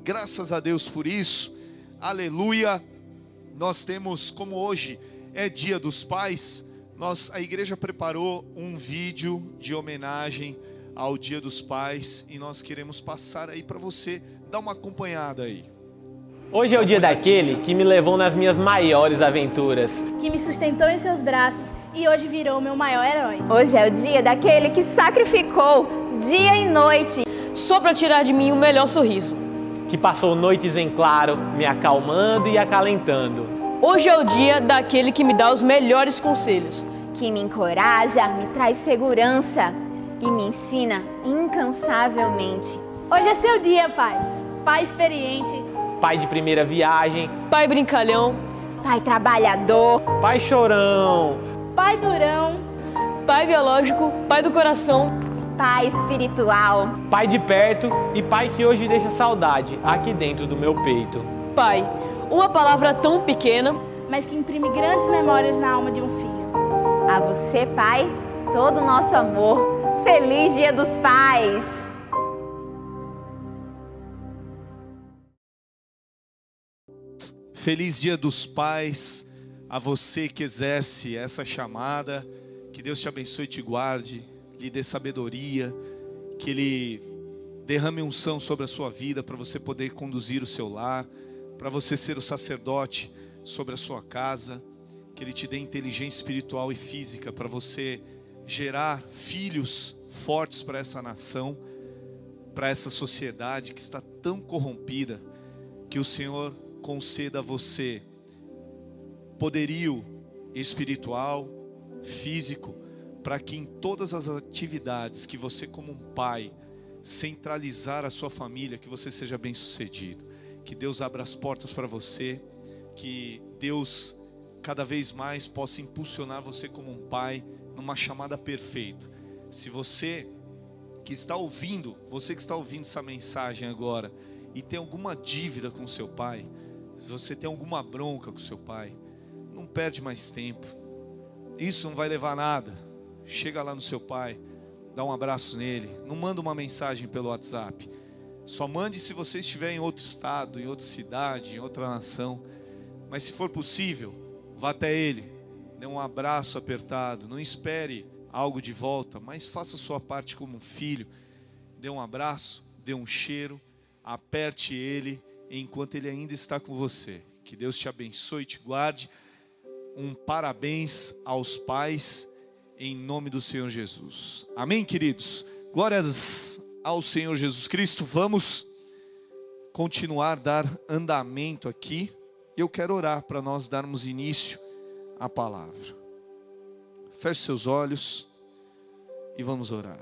Graças a Deus por isso. Aleluia. Nós temos, como hoje é Dia dos Pais, a igreja preparou um vídeo de homenagem ao Dia dos Pais e nós queremos passar aí para você dar uma acompanhada aí. Hoje é o dia daquele que me levou nas minhas maiores aventuras, que me sustentou em seus braços e hoje virou meu maior herói. Hoje é o dia daquele que sacrificou dia e noite só para tirar de mim o melhor sorriso, que passou noites em claro, me acalmando e acalentando. Hoje é o dia daquele que me dá os melhores conselhos, que me encoraja, me traz segurança e me ensina incansavelmente. Hoje é seu dia, pai. Pai experiente, pai de primeira viagem, pai brincalhão, pai trabalhador, pai chorão, pai durão, pai biológico, pai do coração, pai espiritual, pai de perto e pai que hoje deixa saudade aqui dentro do meu peito. Pai, uma palavra tão pequena, mas que imprime grandes memórias na alma de um filho. A você, pai, todo o nosso amor. Feliz Dia dos Pais! Feliz Dia dos Pais a você que exerce essa chamada. Que Deus te abençoe e te guarde, lhe dê sabedoria, que Ele derrame unção sobre a sua vida para você poder conduzir o seu lar, para você ser o sacerdote sobre a sua casa, que Ele te dê inteligência espiritual e física para você gerar filhos fortes para essa nação, para essa sociedade que está tão corrompida. Que o Senhor conceda a você poderio espiritual, físico, para que em todas as atividades que você como um pai centralizar a sua família, que você seja bem sucedido. Que Deus abra as portas para você, que Deus cada vez mais possa impulsionar você como um pai numa chamada perfeita. Se você que está ouvindo essa mensagem agora e tem alguma dívida com seu pai, se você tem alguma bronca com seu pai, não perde mais tempo. Isso não vai levar a nada. Chega lá no seu pai, dá um abraço nele. Não manda uma mensagem pelo WhatsApp. Só mande se você estiver em outro estado, em outra cidade, em outra nação. Mas se for possível, vá até ele, dê um abraço apertado. Não espere algo de volta, mas faça a sua parte como um filho. Dê um abraço, dê um cheiro, aperte ele enquanto ele ainda está com você. Que Deus te abençoe e te guarde. Um parabéns aos pais, em nome do Senhor Jesus. Amém, queridos? Glórias ao Senhor Jesus Cristo. Vamos continuar a dar andamento aqui. Eu quero orar para nós darmos início à palavra. Feche seus olhos e vamos orar.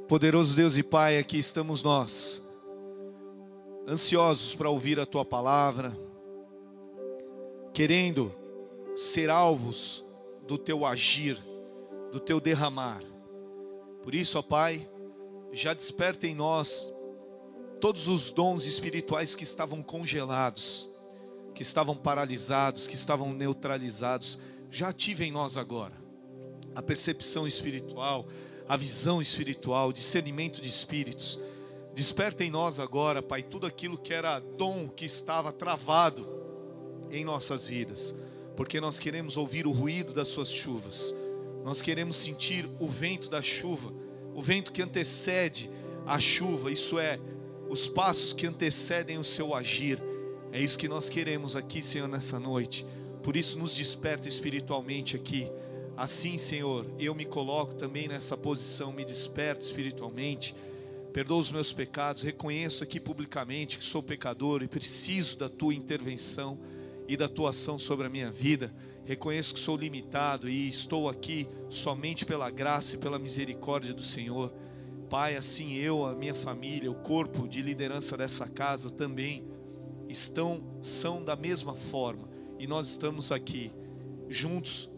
Poderoso Deus e Pai, aqui estamos nós, ansiosos para ouvir a Tua palavra, querendo ser alvos do Teu agir, do Teu derramar. Por isso, ó Pai, já desperta em nós todos os dons espirituais que estavam congelados, que estavam paralisados, que estavam neutralizados. Já ative em nós agora a percepção espiritual, a visão espiritual, o discernimento de espíritos. Desperta em nós agora, Pai, tudo aquilo que era dom que estava travado em nossas vidas, porque nós queremos ouvir o ruído das suas chuvas, nós queremos sentir o vento da chuva, o vento que antecede a chuva, isso é, os passos que antecedem o seu agir. É isso que nós queremos aqui, Senhor, nessa noite. Por isso nos desperta espiritualmente aqui. Assim, Senhor, eu me coloco também nessa posição, me desperto espiritualmente, perdoa os meus pecados, reconheço aqui publicamente que sou pecador e preciso da Tua intervenção e da Tua ação sobre a minha vida. Reconheço que sou limitado e estou aqui somente pela graça e pela misericórdia do Senhor. Pai, assim eu, a minha família, o corpo de liderança dessa casa também são da mesma forma, e nós estamos aqui juntos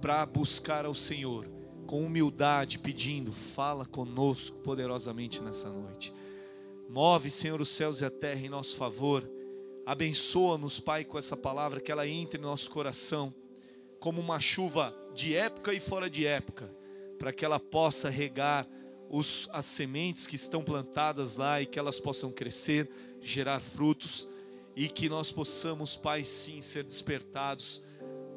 para buscar ao Senhor com humildade, pedindo: fala conosco poderosamente nessa noite. Move, Senhor, os céus e a terra em nosso favor. Abençoa-nos, Pai, com essa palavra, que ela entre no nosso coração como uma chuva de época e fora de época, para que ela possa regar as sementes que estão plantadas lá e que elas possam crescer, gerar frutos, e que nós possamos, Pai, sim, ser despertados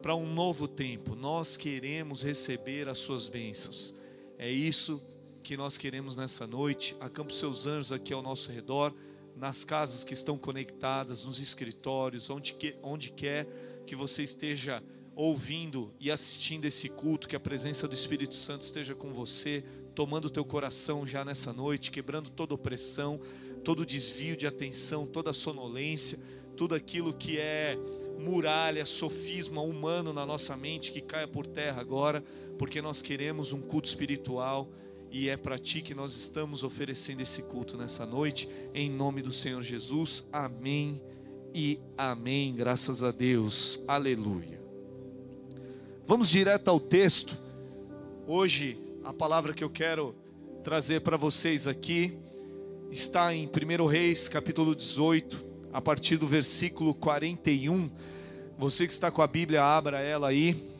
para um novo tempo. Nós queremos receber as suas bênçãos. É isso que nós queremos nessa noite. Acampe os seus anjos aqui ao nosso redor, nas casas que estão conectadas, nos escritórios, onde quer que você esteja ouvindo e assistindo esse culto, que a presença do Espírito Santo esteja com você, tomando o teu coração já nessa noite, quebrando toda opressão, todo desvio de atenção, toda sonolência, tudo aquilo que é muralha, sofisma humano na nossa mente, que caia por terra agora, porque nós queremos um culto espiritual, e é para Ti que nós estamos oferecendo esse culto nessa noite, em nome do Senhor Jesus. Amém e amém. Graças a Deus. Aleluia. Vamos direto ao texto. Hoje a palavra que eu quero trazer para vocês aqui está em 1 Reis, capítulo 18, a partir do versículo 41. Você que está com a Bíblia, abra ela aí.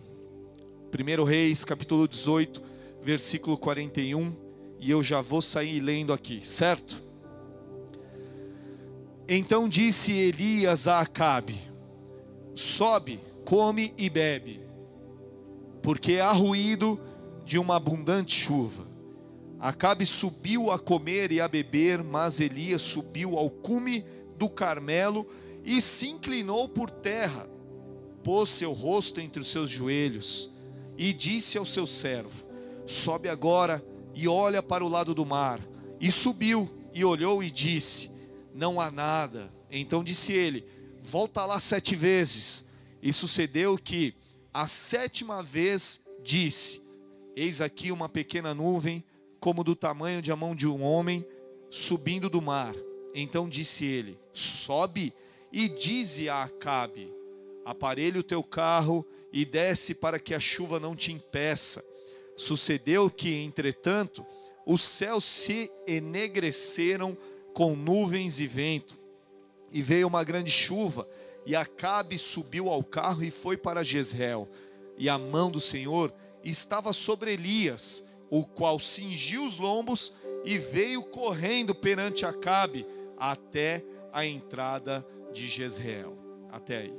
1 Reis, capítulo 18, versículo 41. E eu já vou sair lendo aqui, certo? Então disse Elias a Acabe: sobe, come e bebe, porque há ruído de uma abundante chuva. Acabe subiu a comer e a beber, mas Elias subiu ao cume do Carmelo e se inclinou por terra, pôs seu rosto entre os seus joelhos e disse ao seu servo: sobe agora e olha para o lado do mar. E subiu e olhou e disse: não há nada. Então disse ele: volta lá 7 vezes. E sucedeu que a 7ª vez disse: eis aqui uma pequena nuvem, como do tamanho de a mão de um homem, subindo do mar. Então disse ele: sobe e dize a Acabe: aparelha o teu carro e desce, para que a chuva não te impeça. Sucedeu que, entretanto, os céus se enegreceram com nuvens e vento, e veio uma grande chuva, e Acabe subiu ao carro e foi para Jezreel. E a mão do Senhor estava sobre Elias, o qual cingiu os lombos e veio correndo perante Acabe até a entrada de Jezreel. Até aí.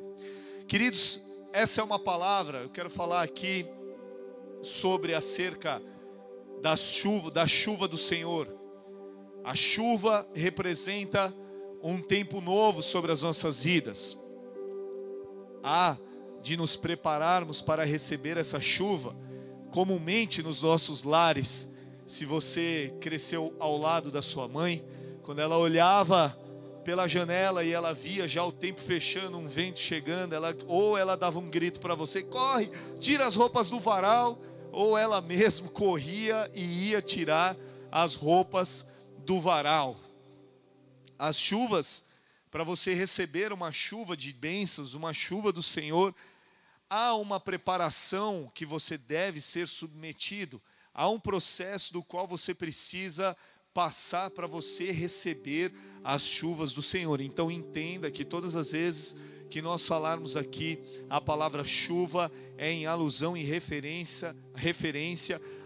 Queridos, essa é uma palavra, eu quero falar aqui sobre acerca da chuva do Senhor. A chuva representa um tempo novo sobre as nossas vidas. Há de nos prepararmos para receber essa chuva. Comumente nos nossos lares, se você cresceu ao lado da sua mãe, quando ela olhava pela janela e ela via já o tempo fechando, um vento chegando, ou ela dava um grito para você: corre, tira as roupas do varal, ou ela mesmo corria e ia tirar as roupas do varal. As chuvas, para você receber uma chuva de bênçãos, uma chuva do Senhor, há uma preparação que você deve ser submetido. Há um processo do qual você precisa passar para você receber as chuvas do Senhor. Então entenda que todas as vezes que nós falarmos aqui, a palavra chuva é em alusão e referência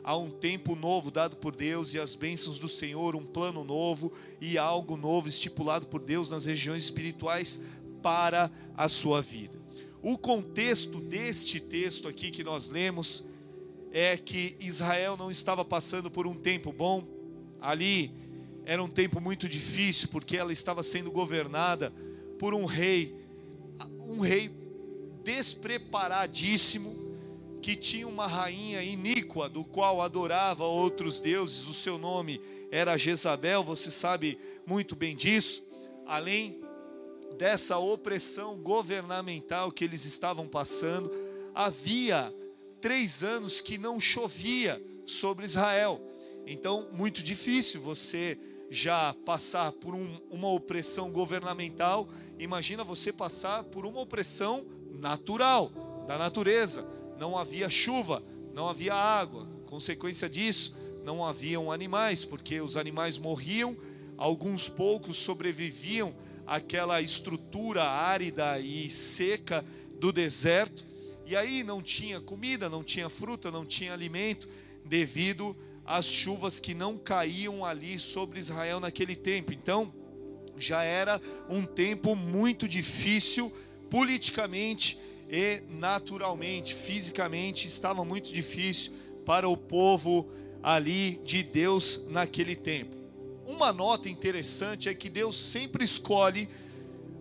a um tempo novo dado por Deus e as bênçãos do Senhor, um plano novo e algo novo estipulado por Deus nas regiões espirituais para a sua vida. O contexto deste texto aqui que nós lemos é que Israel não estava passando por um tempo bom. Ali era um tempo muito difícil, porque ela estava sendo governada por um rei despreparadíssimo, que tinha uma rainha iníqua, do qual adorava outros deuses. O seu nome era Jezabel, você sabe muito bem disso. Além dessa opressão governamental que eles estavam passando, havia 3 anos que não chovia sobre Israel. Então, muito difícil você já passar por uma opressão governamental. Imagina você passar por uma opressão natural, da natureza. Não havia chuva, não havia água. Consequência disso, não haviam animais, porque os animais morriam, alguns poucos sobreviviam aquela estrutura árida e seca do deserto. E aí não tinha comida, não tinha fruta, não tinha alimento, devido às chuvas que não caíam ali sobre Israel naquele tempo. Então, já era um tempo muito difícil, politicamente e naturalmente, fisicamente, estava muito difícil para o povo ali de Deus naquele tempo. Uma nota interessante é que Deus sempre escolhe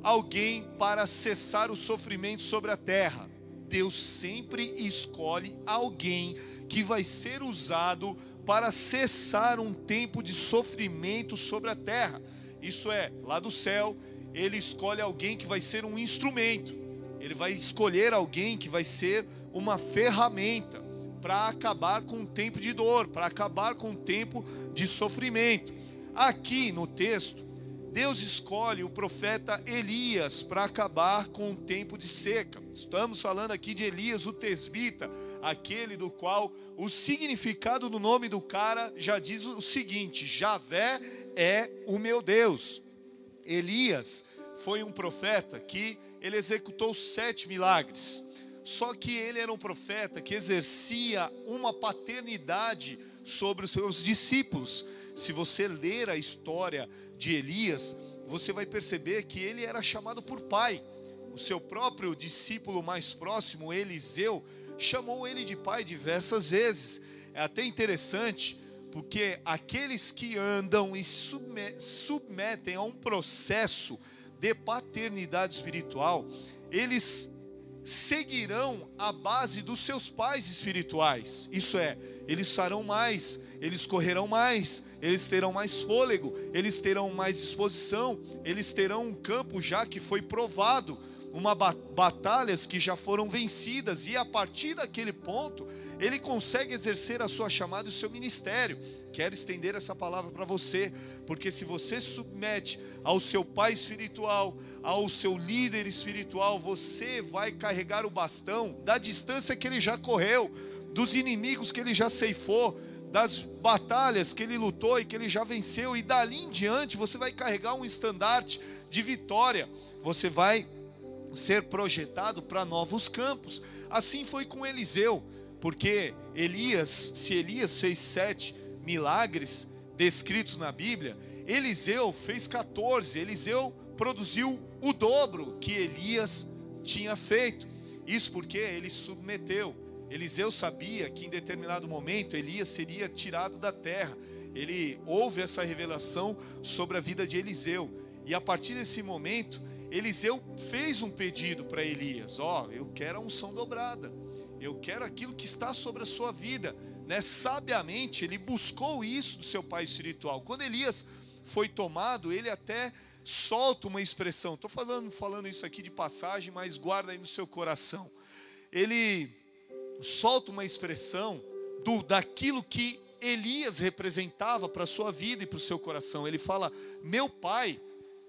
alguém para cessar o sofrimento sobre a terra. Deus sempre escolhe alguém que vai ser usado para cessar um tempo de sofrimento sobre a terra. Isso é, lá do céu, Ele escolhe alguém que vai ser um instrumento. Ele vai escolher alguém que vai ser uma ferramenta para acabar com o tempo de dor, para acabar com o tempo de sofrimento. Aqui no texto, Deus escolhe o profeta Elias para acabar com o tempo de seca. Estamos falando aqui de Elias, o tesbita, aquele do qual o significado do nome do cara já diz o seguinte: Javé é o meu Deus. Elias foi um profeta que ele executou 7 milagres. Só que ele era um profeta que exercia uma paternidade sobre os seus discípulos. Se você ler a história de Elias, você vai perceber que ele era chamado por pai. O seu próprio discípulo mais próximo, Eliseu, chamou ele de pai diversas vezes. É até interessante, porque aqueles que andam e submetem a um processo de paternidade espiritual, eles seguirão a base dos seus pais espirituais. Isso é, eles farão mais, eles correrão mais, eles terão mais fôlego, eles terão mais disposição, eles terão um campo já que foi provado, batalhas que já foram vencidas, e a partir daquele ponto ele consegue exercer a sua chamada e o seu ministério. Quero estender essa palavra para você, porque se você submete ao seu pai espiritual, ao seu líder espiritual, você vai carregar o bastão da distância que ele já correu, dos inimigos que ele já ceifou, das batalhas que ele lutou e que ele já venceu, e dali em diante você vai carregar um estandarte de vitória. Você vai ser projetado para novos campos. Assim foi com Eliseu, porque se Elias fez 7 milagres descritos na Bíblia, Eliseu fez 14. Eliseu produziu o dobro que Elias tinha feito. Isso porque ele submeteu. Eliseu sabia que em determinado momento Elias seria tirado da terra. Ele houve essa revelação sobre a vida de Eliseu, e a partir desse momento Eliseu fez um pedido para Elias: eu quero a unção dobrada, eu quero aquilo que está sobre a sua vida, né? Sabiamente ele buscou isso do seu pai espiritual. Quando Elias foi tomado, ele até solta uma expressão. Estou falando isso aqui de passagem, mas guarda aí no seu coração. Ele solta uma expressão daquilo que Elias representava para a sua vida e para o seu coração. Ele fala: meu pai,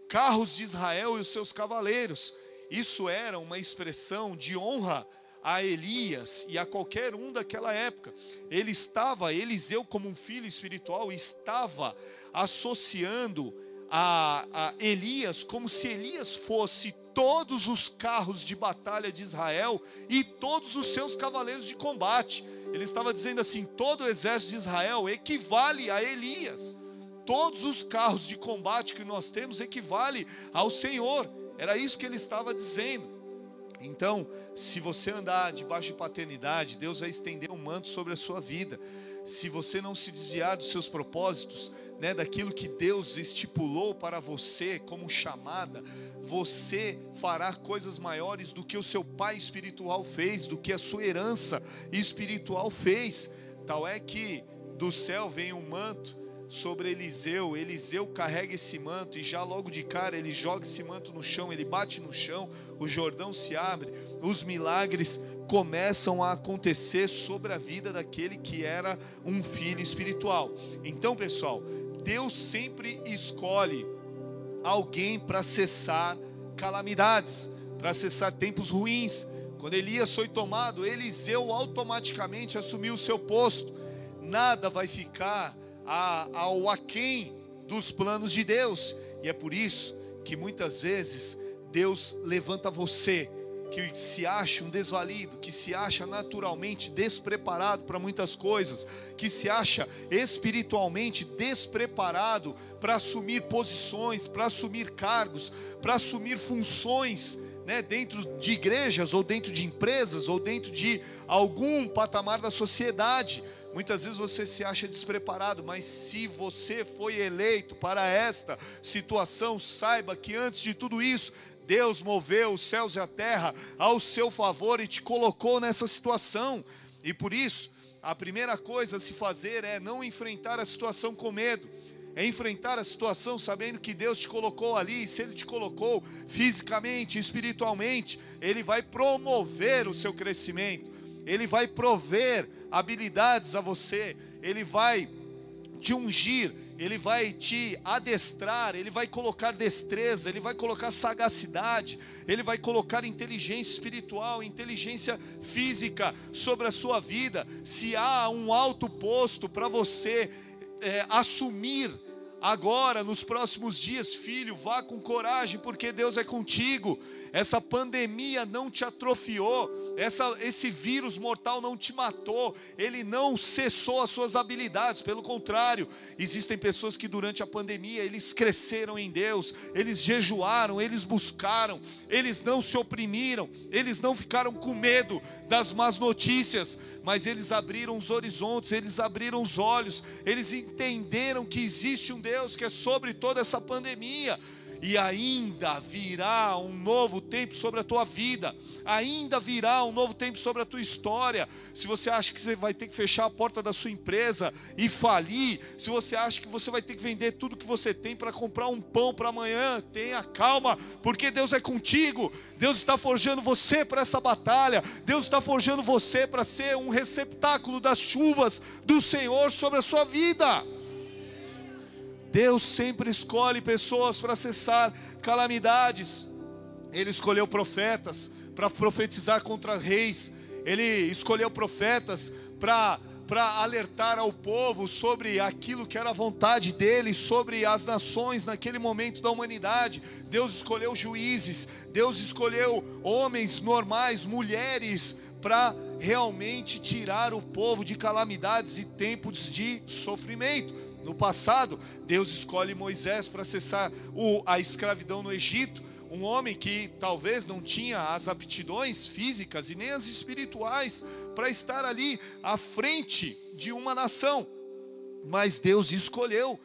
carros de Israel e os seus cavaleiros. Isso era uma expressão de honra a Elias e a qualquer um daquela época. Eliseu, como um filho espiritual, estava associando a Elias como se Elias fosse todos os carros de batalha de Israel e todos os seus cavaleiros de combate. Ele estava dizendo assim: todo o exército de Israel equivale a Elias. Todos os carros de combate que nós temos equivale ao Senhor. Era isso que ele estava dizendo. Então, se você andar debaixo de paternidade, Deus vai estender um manto sobre a sua vida. Se você não se desviar dos seus propósitos, né, daquilo que Deus estipulou para você como chamada, você fará coisas maiores do que o seu pai espiritual fez, do que a sua herança espiritual fez. Tal é que do céu vem um manto sobre Eliseu. Eliseu carrega esse manto e já logo de cara ele joga esse manto no chão, ele bate no chão, o Jordão se abre, os milagres começam a acontecer sobre a vida daquele que era um filho espiritual. Então, pessoal, Deus sempre escolhe alguém para cessar calamidades, para cessar tempos ruins. Quando Elias foi tomado, Eliseu automaticamente assumiu o seu posto. Nada vai ficar ao aquém dos planos de Deus. E é por isso que muitas vezes Deus levanta você, que se acha um desvalido, que se acha naturalmente despreparado para muitas coisas, que se acha espiritualmente despreparado para assumir posições, para assumir cargos, para assumir funções, né, dentro de igrejas, ou dentro de empresas, ou dentro de algum patamar da sociedade. Muitas vezes você se acha despreparado, mas se você foi eleito para esta situação, saiba que antes de tudo isso, Deus moveu os céus e a terra ao seu favor e te colocou nessa situação. E por isso, a primeira coisa a se fazer é não enfrentar a situação com medo, é enfrentar a situação sabendo que Deus te colocou ali. E se Ele te colocou fisicamente, espiritualmente, Ele vai promover o seu crescimento, Ele vai prover habilidades a você, Ele vai te ungir, Ele vai te adestrar, Ele vai colocar destreza, Ele vai colocar sagacidade, Ele vai colocar inteligência espiritual, inteligência física sobre a sua vida. Se há um alto posto para você assumir agora, nos próximos dias, filho, vá com coragem, porque Deus é contigo. Essa pandemia não te atrofiou, esse vírus mortal não te matou, ele não cessou as suas habilidades, pelo contrário, existem pessoas que durante a pandemia, eles cresceram em Deus, eles jejuaram, eles buscaram, eles não se oprimiram, eles não ficaram com medo das más notícias, mas eles abriram os horizontes, eles abriram os olhos, eles entenderam que existe um Deus que é sobre toda essa pandemia. E ainda virá um novo tempo sobre a tua vida, ainda virá um novo tempo sobre a tua história. Se você acha que você vai ter que fechar a porta da sua empresa e falir, se você acha que você vai ter que vender tudo que você tem para comprar um pão para amanhã, tenha calma, porque Deus é contigo. Deus está forjando você para essa batalha, Deus está forjando você para ser um receptáculo das chuvas do Senhor sobre a sua vida. Deus sempre escolhe pessoas para cessar calamidades. Ele escolheu profetas para profetizar contra reis. Ele escolheu profetas para alertar ao povo sobre aquilo que era a vontade dele, sobre as nações naquele momento da humanidade. Deus escolheu juízes, Deus escolheu homens normais, mulheres, para realmente tirar o povo de calamidades e tempos de sofrimento. No passado, Deus escolhe Moisés para cessar a escravidão no Egito, um homem que talvez não tinha as aptidões físicas e nem as espirituais para estar ali à frente de uma nação, mas Deus escolheu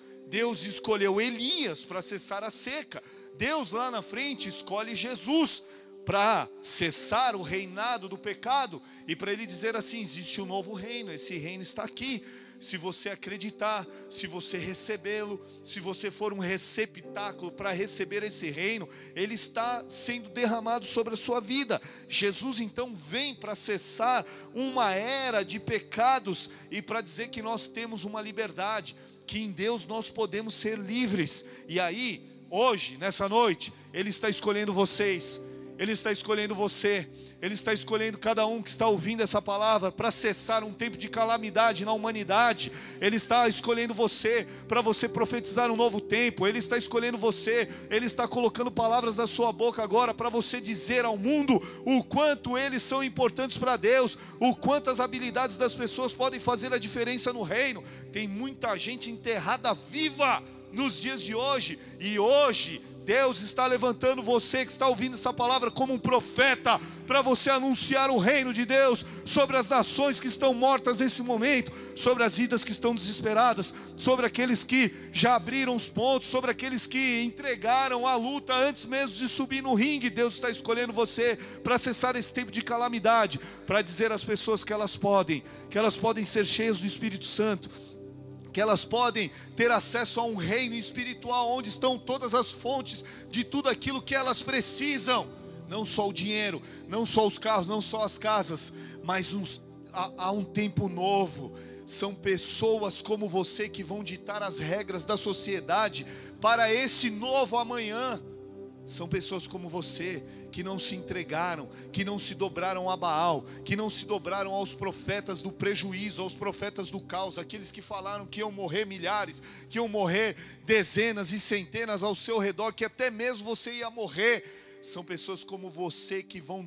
Elias para cessar a seca. Deus lá na frente escolhe Jesus para cessar o reinado do pecado e para Ele dizer assim: existe um novo reino, esse reino está aqui. Se você acreditar, se você recebê-lo, se você for um receptáculo para receber esse reino, ele está sendo derramado sobre a sua vida. Jesus então vem para cessar uma era de pecados e para dizer que nós temos uma liberdade, que em Deus nós podemos ser livres. E aí, hoje, nessa noite, Ele está escolhendo vocês, Ele está escolhendo você, Ele está escolhendo cada um que está ouvindo essa palavra para cessar um tempo de calamidade na humanidade. Ele está escolhendo você para você profetizar um novo tempo. Ele está escolhendo você, Ele está colocando palavras na sua boca agora para você dizer ao mundo o quanto eles são importantes para Deus, o quanto as habilidades das pessoas podem fazer a diferença no reino. Tem muita gente enterrada viva nos dias de hoje, e hoje Deus está levantando você que está ouvindo essa palavra como um profeta, para você anunciar o reino de Deus sobre as nações que estão mortas nesse momento, sobre as vidas que estão desesperadas, sobre aqueles que já abriram os pontos, sobre aqueles que entregaram a luta antes mesmo de subir no ringue. Deus está escolhendo você para cessar esse tempo de calamidade, para dizer às pessoas que elas podem ser cheias do Espírito Santo, que elas podem ter acesso a um reino espiritual onde estão todas as fontes de tudo aquilo que elas precisam. Não só o dinheiro, não só os carros, não só as casas, mas há um tempo novo. São pessoas como você que vão ditar as regras da sociedade para esse novo amanhã. São pessoas como você que não se entregaram, que não se dobraram a Baal, que não se dobraram aos profetas do prejuízo, aos profetas do caos, aqueles que falaram que iam morrer milhares, que iam morrer dezenas e centenas ao seu redor, que até mesmo você ia morrer. São pessoas como você que vão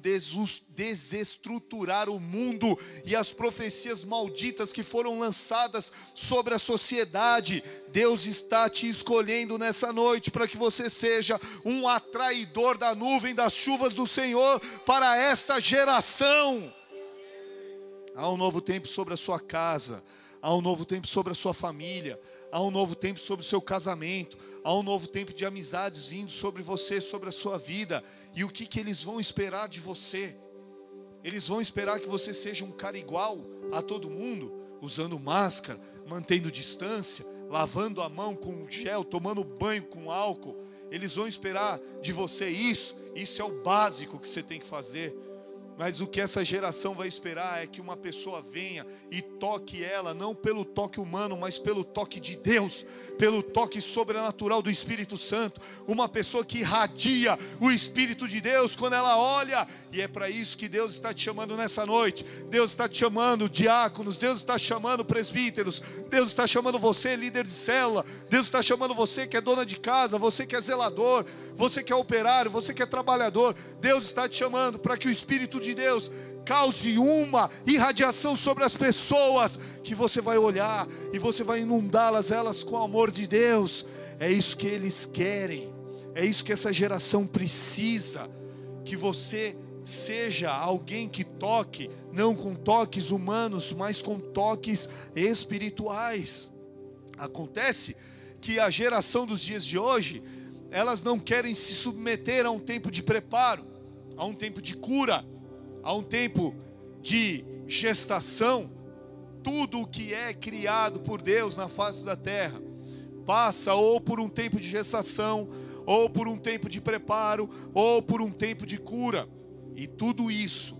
desestruturar o mundo e as profecias malditas que foram lançadas sobre a sociedade. Deus está te escolhendo nessa noite para que você seja um atraidor da nuvem das chuvas do Senhor para esta geração. Há um novo tempo sobre a sua casa, há um novo tempo sobre a sua família, há um novo tempo sobre o seu casamento, há um novo tempo de amizades vindo sobre você, sobre a sua vida. E o que eles vão esperar de você? Eles vão esperar que você seja um cara igual a todo mundo, usando máscara, mantendo distância, lavando a mão com gel, tomando banho com álcool. Eles vão esperar de você isso. Isso é o básico que você tem que fazer. Mas o que essa geração vai esperar é que uma pessoa venha e toque ela, não pelo toque humano, mas pelo toque de Deus, pelo toque sobrenatural do Espírito Santo. Uma pessoa que irradia o Espírito de Deus quando ela olha. E é para isso que Deus está te chamando nessa noite. Deus está te chamando diáconos, Deus está chamando presbíteros, Deus está chamando você líder de célula, Deus está chamando você que é dona de casa, você que é zelador, você que é operário, você que é trabalhador. Deus está te chamando para que o Espírito de Deus cause uma irradiação sobre as pessoas, que você vai olhar e você vai inundá-las, elas com o amor de Deus. É isso que eles querem, é isso que essa geração precisa, que você seja alguém que toque, não com toques humanos, mas com toques espirituais. Acontece que a geração dos dias de hoje, elas não querem se submeter a um tempo de preparo, a um tempo de cura, há um tempo de gestação. Tudo o que é criado por Deus na face da terra passa ou por um tempo de gestação, ou por um tempo de preparo, ou por um tempo de cura. E tudo isso,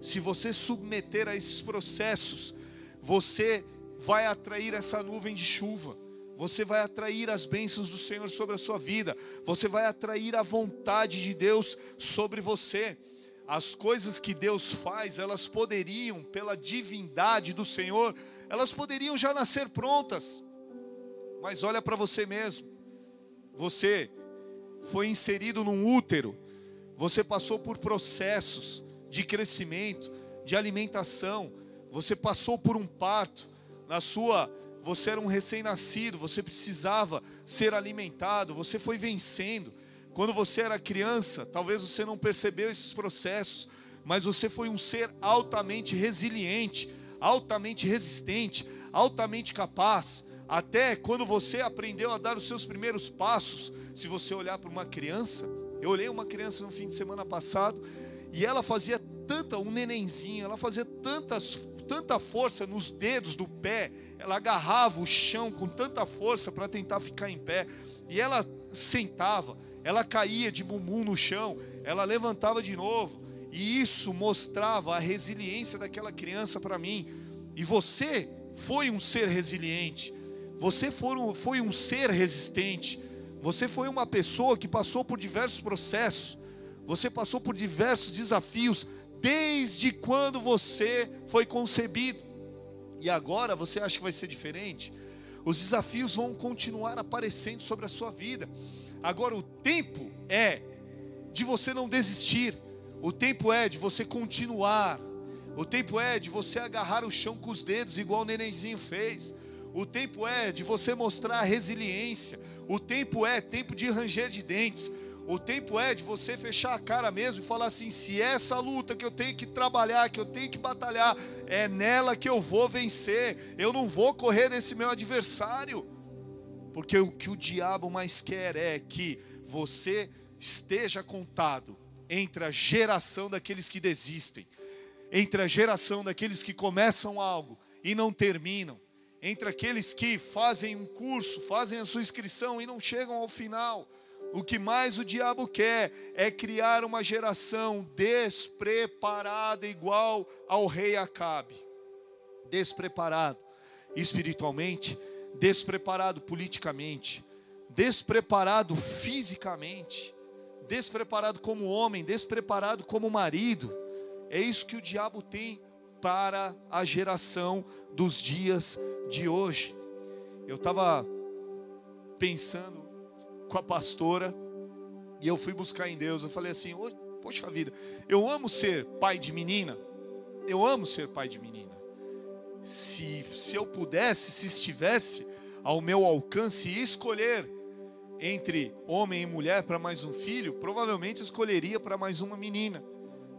se você submeter a esses processos, você vai atrair essa nuvem de chuva. Você vai atrair as bênçãos do Senhor sobre a sua vida. Você vai atrair a vontade de Deus sobre você. As coisas que Deus faz, elas poderiam, pela divindade do Senhor, elas poderiam já nascer prontas. Mas olha para você mesmo. Você foi inserido num útero. Você passou por processos de crescimento, de alimentação. Você passou por um parto. Você era um recém-nascido, você precisava ser alimentado. Você foi vencendo. Quando você era criança, talvez você não percebeu esses processos, mas você foi um ser altamente resiliente, altamente resistente, altamente capaz. Até quando você aprendeu a dar os seus primeiros passos, se você olhar para uma criança, eu olhei uma criança no fim de semana passado, e ela fazia um nenenzinho, ela fazia tanta força nos dedos do pé, ela agarrava o chão com tanta força para tentar ficar em pé, e ela sentava, ela caía de bumbum no chão, ela levantava de novo, e isso mostrava a resiliência daquela criança para mim. E você foi um ser resiliente, você foi um ser resistente, você foi uma pessoa que passou por diversos processos, você passou por diversos desafios, desde quando você foi concebido. E agora você acha que vai ser diferente? Os desafios vão continuar aparecendo sobre a sua vida. Agora o tempo é de você não desistir. O tempo é de você continuar. O tempo é de você agarrar o chão com os dedos, igual o nenenzinho fez. O tempo é de você mostrar resiliência. O tempo é tempo de ranger de dentes. O tempo é de você fechar a cara mesmo e falar assim: se essa luta que eu tenho que trabalhar, que eu tenho que batalhar, é nela que eu vou vencer. Eu não vou correr desse meu adversário. Porque o que o diabo mais quer é que você esteja contado entre a geração daqueles que desistem, entre a geração daqueles que começam algo e não terminam, entre aqueles que fazem um curso, fazem a sua inscrição e não chegam ao final. O que mais o diabo quer é criar uma geração despreparada, igual ao rei Acabe. Despreparado espiritualmente, despreparado politicamente, despreparado fisicamente, despreparado como homem, despreparado como marido. É isso que o diabo tem para a geração dos dias de hoje. Eu estava pensando com a pastora e eu fui buscar em Deus. Eu falei assim: poxa vida, eu amo ser pai de menina. Eu amo ser pai de menina. Se eu pudesse, se estivesse ao meu alcance escolher entre homem e mulher para mais um filho, provavelmente escolheria para mais uma menina,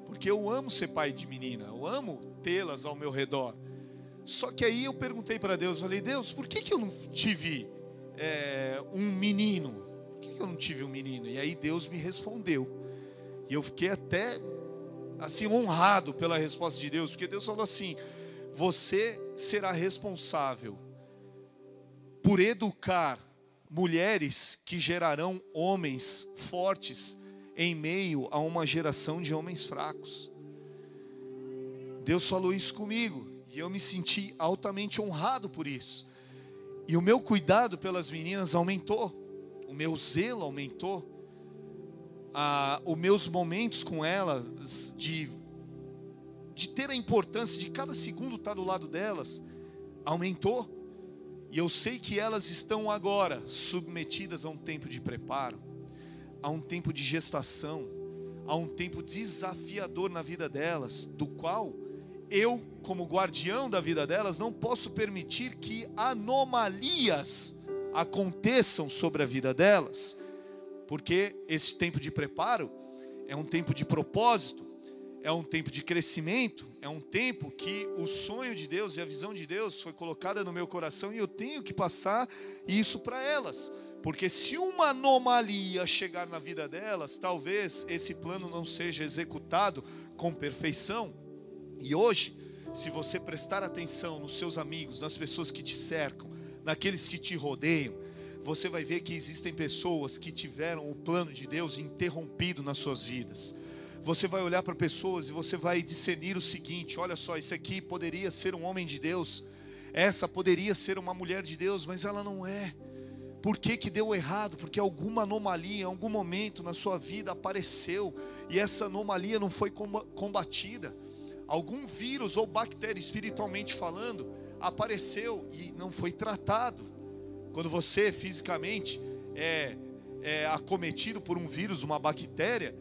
porque eu amo ser pai de menina, eu amo tê-las ao meu redor. Só que aí eu perguntei para Deus, falei: Deus, por que eu não tive um menino? Por que eu não tive um menino? E aí Deus me respondeu, e eu fiquei até assim honrado pela resposta de Deus, porque Deus falou assim: você será responsável por educar mulheres que gerarão homens fortes em meio a uma geração de homens fracos. Deus falou isso comigo e eu me senti altamente honrado por isso. E o meu cuidado pelas meninas aumentou, o meu zelo aumentou, os meus momentos com elas de ter a importância de cada segundo estar do lado delas aumentou. E eu sei que elas estão agora submetidas a um tempo de preparo, a um tempo de gestação, a um tempo desafiador na vida delas, do qual eu, como guardião da vida delas, não posso permitir que anomalias aconteçam sobre a vida delas, porque esse tempo de preparo é um tempo de propósito, é um tempo de crescimento, é um tempo que o sonho de Deus e a visão de Deus foi colocada no meu coração e eu tenho que passar isso para elas. Porque se uma anomalia chegar na vida delas, talvez esse plano não seja executado com perfeição. E hoje, se você prestar atenção nos seus amigos, nas pessoas que te cercam, naqueles que te rodeiam, você vai ver que existem pessoas que tiveram o plano de Deus interrompido nas suas vidas. Você vai olhar para pessoas e você vai discernir o seguinte: olha só, esse aqui poderia ser um homem de Deus, essa poderia ser uma mulher de Deus, mas ela não é. Por que deu errado? Porque alguma anomalia, em algum momento na sua vida apareceu, e essa anomalia não foi combatida. Algum vírus ou bactéria, espiritualmente falando, apareceu e não foi tratado. Quando você fisicamente é acometido por um vírus, uma bactéria,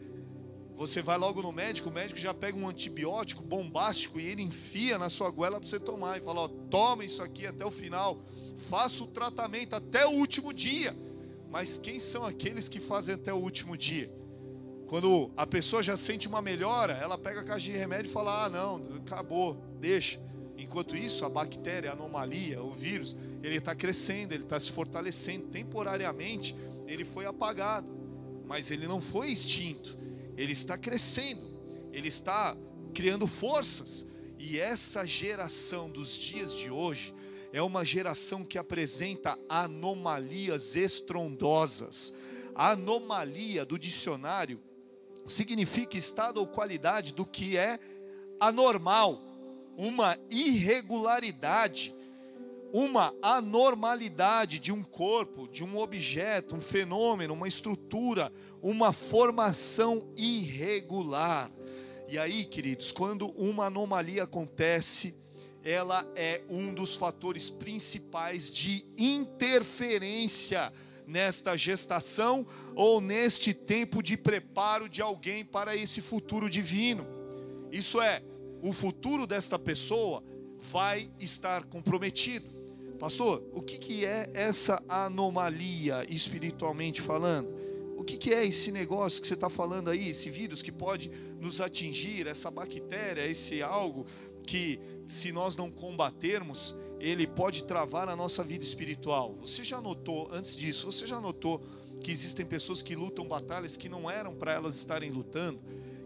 você vai logo no médico, o médico já pega um antibiótico bombástico e ele enfia na sua goela para você tomar. E fala: ó, toma isso aqui até o final, faça o tratamento até o último dia. Mas quem são aqueles que fazem até o último dia? Quando a pessoa já sente uma melhora, ela pega a caixa de remédio e fala: ah não, acabou, deixa. Enquanto isso, a bactéria, a anomalia, o vírus, ele está crescendo, ele está se fortalecendo. Temporariamente ele foi apagado, mas ele não foi extinto. Ele está crescendo, ele está criando forças. E essa geração dos dias de hoje é uma geração que apresenta anomalias estrondosas. A anomalia do dicionário significa estado ou qualidade do que é anormal, uma irregularidade, uma anormalidade de um corpo, de um objeto, um fenômeno, uma estrutura, uma formação irregular. E aí, queridos, quando uma anomalia acontece, ela é um dos fatores principais de interferência nesta gestação ou neste tempo de preparo de alguém para esse futuro divino. Isso é, o futuro desta pessoa vai estar comprometido. Pastor, o que é essa anomalia espiritualmente falando? O que é esse negócio que você está falando aí, esse vírus que pode nos atingir, essa bactéria, esse algo que, se nós não combatermos, ele pode travar a nossa vida espiritual? Você já notou, antes disso, você já notou que existem pessoas que lutam batalhas que não eram para elas estarem lutando?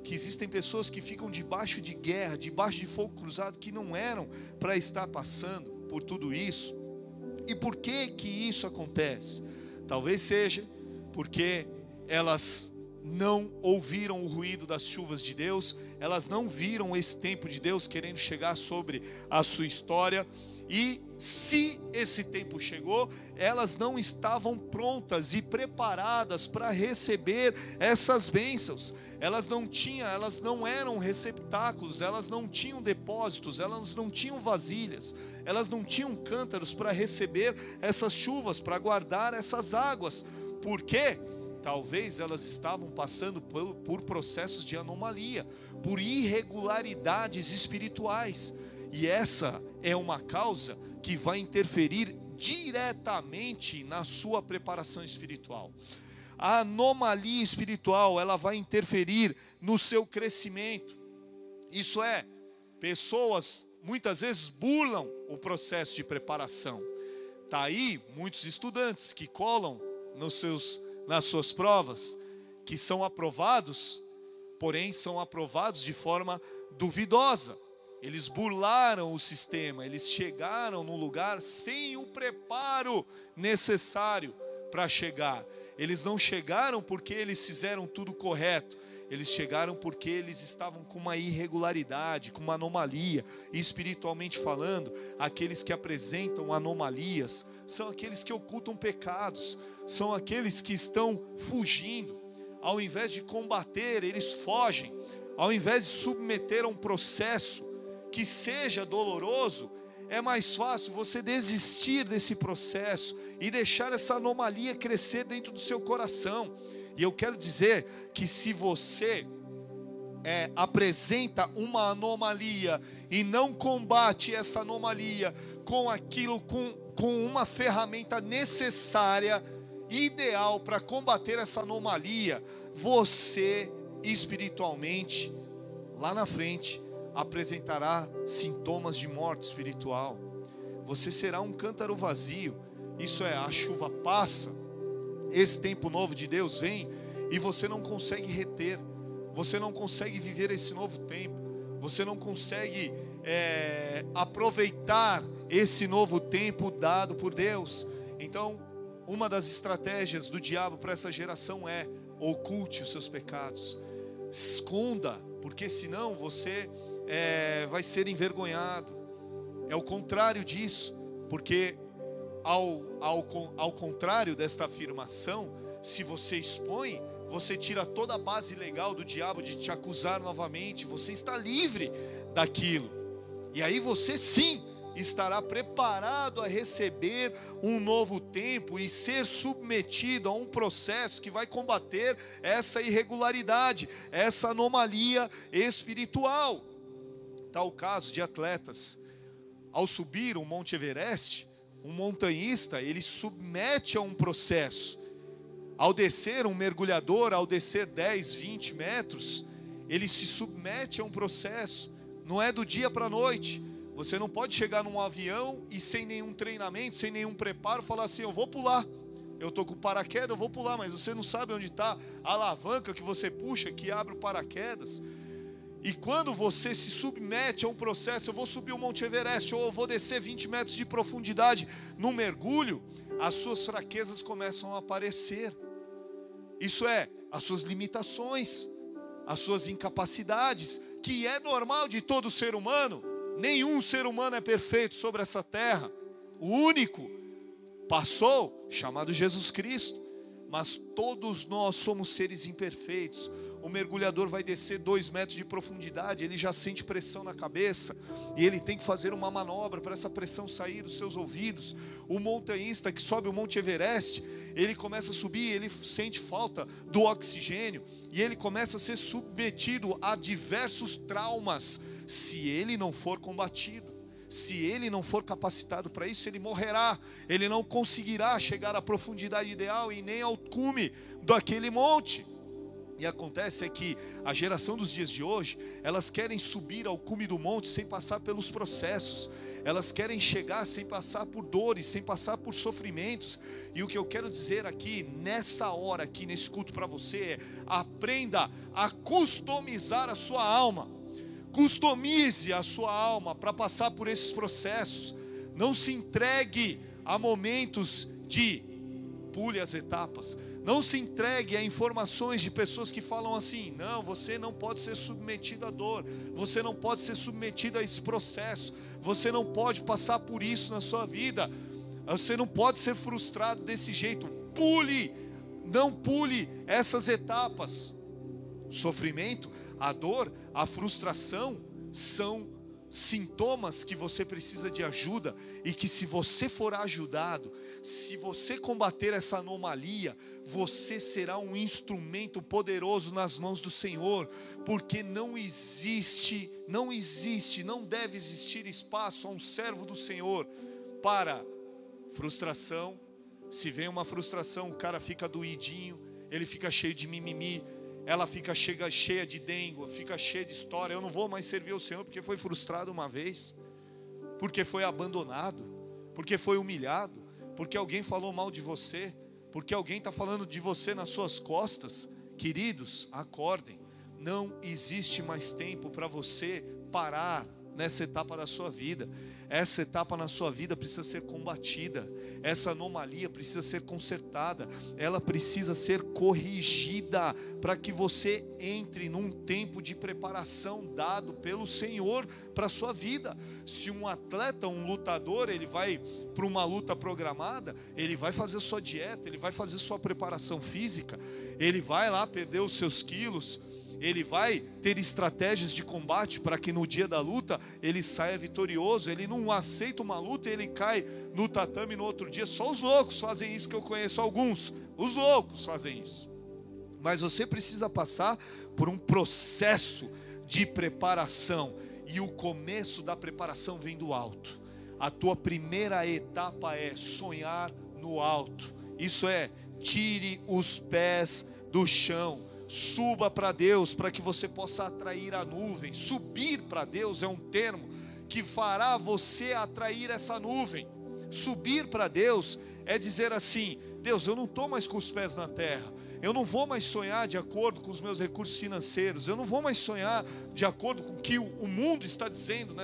Que existem pessoas que ficam debaixo de guerra, debaixo de fogo cruzado, que não eram para estar passando por tudo isso? E por que isso acontece? Talvez seja porque elas não ouviram o ruído das chuvas de Deus, elas não viram esse tempo de Deus querendo chegar sobre a sua história. E se esse tempo chegou, elas não estavam prontas e preparadas para receber essas bênçãos. Elas não eram receptáculos, elas não tinham depósitos, elas não tinham vasilhas, elas não tinham cântaros para receber essas chuvas, para guardar essas águas. Por quê? Talvez elas estavam passando por processos de anomalia, por irregularidades espirituais. E essa é uma causa que vai interferir diretamente na sua preparação espiritual. A anomalia espiritual, ela vai interferir no seu crescimento. Isso é, pessoas muitas vezes burlam o processo de preparação. Está aí muitos estudantes que colam nas suas provas, que são aprovados, porém são aprovados de forma duvidosa. Eles burlaram o sistema, eles chegaram no lugar sem o preparo necessário para chegar. Eles não chegaram porque eles fizeram tudo correto, eles chegaram porque eles estavam com uma irregularidade, com uma anomalia. E espiritualmente falando, aqueles que apresentam anomalias são aqueles que ocultam pecados, são aqueles que estão fugindo. Ao invés de combater, eles fogem. Ao invés de submeter a um processo que seja doloroso, é mais fácil você desistir desse processo e deixar essa anomalia crescer dentro do seu coração. E eu quero dizer que se você apresenta uma anomalia e não combate essa anomalia com uma ferramenta necessária, ideal para combater essa anomalia, você espiritualmente, lá na frente, apresentará sintomas de morte espiritual. Você será um cântaro vazio. Isso é, a chuva passa, esse tempo novo de Deus vem e você não consegue reter, você não consegue viver esse novo tempo, você não consegue aproveitar esse novo tempo dado por Deus. Então, uma das estratégias do diabo para essa geração é: oculte os seus pecados, esconda, porque senão você vai ser envergonhado. É o contrário disso, porque ao contrário desta afirmação, se você expõe, você tira toda a base legal do diabo de te acusar novamente, você está livre daquilo, e aí você sim estará preparado a receber um novo tempo e ser submetido a um processo que vai combater essa irregularidade, essa anomalia espiritual. Tal caso de atletas, ao subir o Monte Everest, um montanhista, ele submete a um processo. Ao descer, um mergulhador, ao descer 10, 20 metros, ele se submete a um processo. Não é do dia para a noite. Você não pode chegar num avião e sem nenhum treinamento, sem nenhum preparo, falar assim: eu vou pular, eu estou com paraquedas, eu vou pular, mas você não sabe onde está a alavanca que você puxa, que abre o paraquedas. E quando você se submete a um processo, eu vou subir o Monte Everest, ou eu vou descer 20 metros de profundidade no mergulho, as suas fraquezas começam a aparecer. Isso é, as suas limitações, as suas incapacidades, que é normal de todo ser humano. Nenhum ser humano é perfeito sobre essa terra. O único passou, chamado Jesus Cristo. Mas todos nós somos seres imperfeitos. O mergulhador vai descer 2 metros de profundidade, ele já sente pressão na cabeça, e ele tem que fazer uma manobra para essa pressão sair dos seus ouvidos. O montanhista que sobe o Monte Everest, ele começa a subir, ele sente falta do oxigênio, e ele começa a ser submetido a diversos traumas. Se ele não for combatido, se ele não for capacitado para isso, ele morrerá. Ele não conseguirá chegar à profundidade ideal e nem ao cume daquele monte. E acontece que a geração dos dias de hoje, elas querem subir ao cume do monte sem passar pelos processos. Elas querem chegar sem passar por dores, sem passar por sofrimentos. E o que eu quero dizer aqui, nessa hora, aqui nesse culto para você, é: aprenda a customizar a sua alma. Customize a sua alma para passar por esses processos. Não se entregue a momentos de pule as etapas. Não se entregue a informações de pessoas que falam assim: não, você não pode ser submetido à dor, você não pode ser submetido a esse processo, você não pode passar por isso na sua vida, você não pode ser frustrado desse jeito. Não pule essas etapas. O sofrimento, a dor, a frustração são sintomas que você precisa de ajuda, e que se você for ajudado, se você combater essa anomalia, você será um instrumento poderoso nas mãos do Senhor, porque não deve existir espaço a um servo do Senhor para frustração. Se vem uma frustração, o cara fica doidinho, ele fica cheio de mimimi, ela fica cheia de dengue, fica cheia de história. Eu não vou mais servir ao Senhor porque foi frustrado uma vez, porque foi abandonado, porque foi humilhado, porque alguém falou mal de você, porque alguém está falando de você nas suas costas. Queridos, acordem. Não existe mais tempo para você parar nessa etapa da sua vida. Essa etapa na sua vida precisa ser combatida. Essa anomalia precisa ser consertada. Ela precisa ser corrigida, para que você entre num tempo de preparação dado pelo Senhor para a sua vida. Se um atleta, um lutador, ele vai para uma luta programada, ele vai fazer sua dieta, ele vai fazer sua preparação física, ele vai lá perder os seus quilos, ele vai ter estratégias de combate para que no dia da luta ele saia vitorioso. Ele não aceita uma luta e ele cai no tatame no outro dia. Só os loucos fazem isso, que eu conheço alguns. Os loucos fazem isso. Mas você precisa passar por um processo de preparação, e o começo da preparação vem do alto. A tua primeira etapa é sonhar no alto. Isso é, tire os pés do chão. Suba para Deus, para que você possa atrair a nuvem. Subir para Deus é um termo que fará você atrair essa nuvem. Subir para Deus é dizer assim: Deus, eu não estou mais com os pés na terra, eu não vou mais sonhar de acordo com os meus recursos financeiros, eu não vou mais sonhar de acordo com o que o mundo está dizendo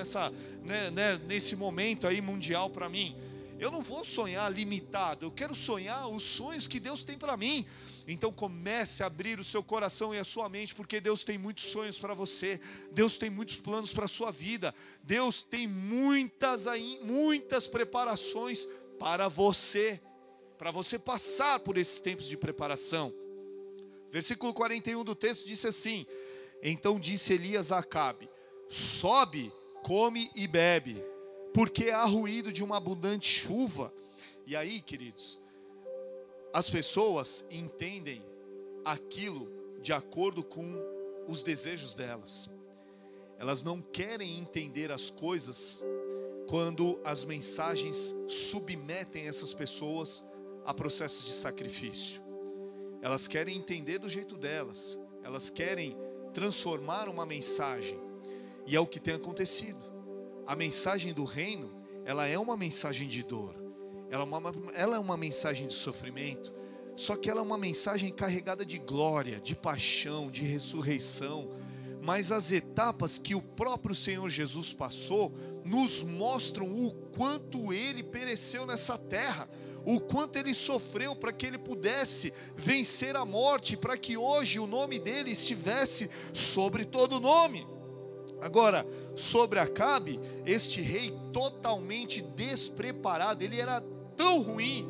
nesse momento aí mundial para mim. Eu não vou sonhar limitado, eu quero sonhar os sonhos que Deus tem para mim. Então comece a abrir o seu coração e a sua mente, porque Deus tem muitos sonhos para você. Deus tem muitos planos para a sua vida. Deus tem muitas preparações para você passar por esses tempos de preparação. Versículo 41 do texto disse assim: então disse Elias a Acabe: sobe, come e bebe, porque há ruído de uma abundante chuva. E aí, queridos, as pessoas entendem aquilo de acordo com os desejos delas. Elas não querem entender as coisas quando as mensagens submetem essas pessoas a processos de sacrifício. Elas querem entender do jeito delas. Elas querem transformar uma mensagem. E é o que tem acontecido. A mensagem do reino, ela é uma mensagem de dor, ela é uma mensagem de sofrimento, só que ela é uma mensagem carregada de glória, de paixão, de ressurreição. Mas as etapas que o próprio Senhor Jesus passou nos mostram o quanto Ele pereceu nessa terra, o quanto Ele sofreu para que Ele pudesse vencer a morte, para que hoje o nome dEle estivesse sobre todo nome. Agora, sobre Acabe, este rei totalmente despreparado, ele era tão ruim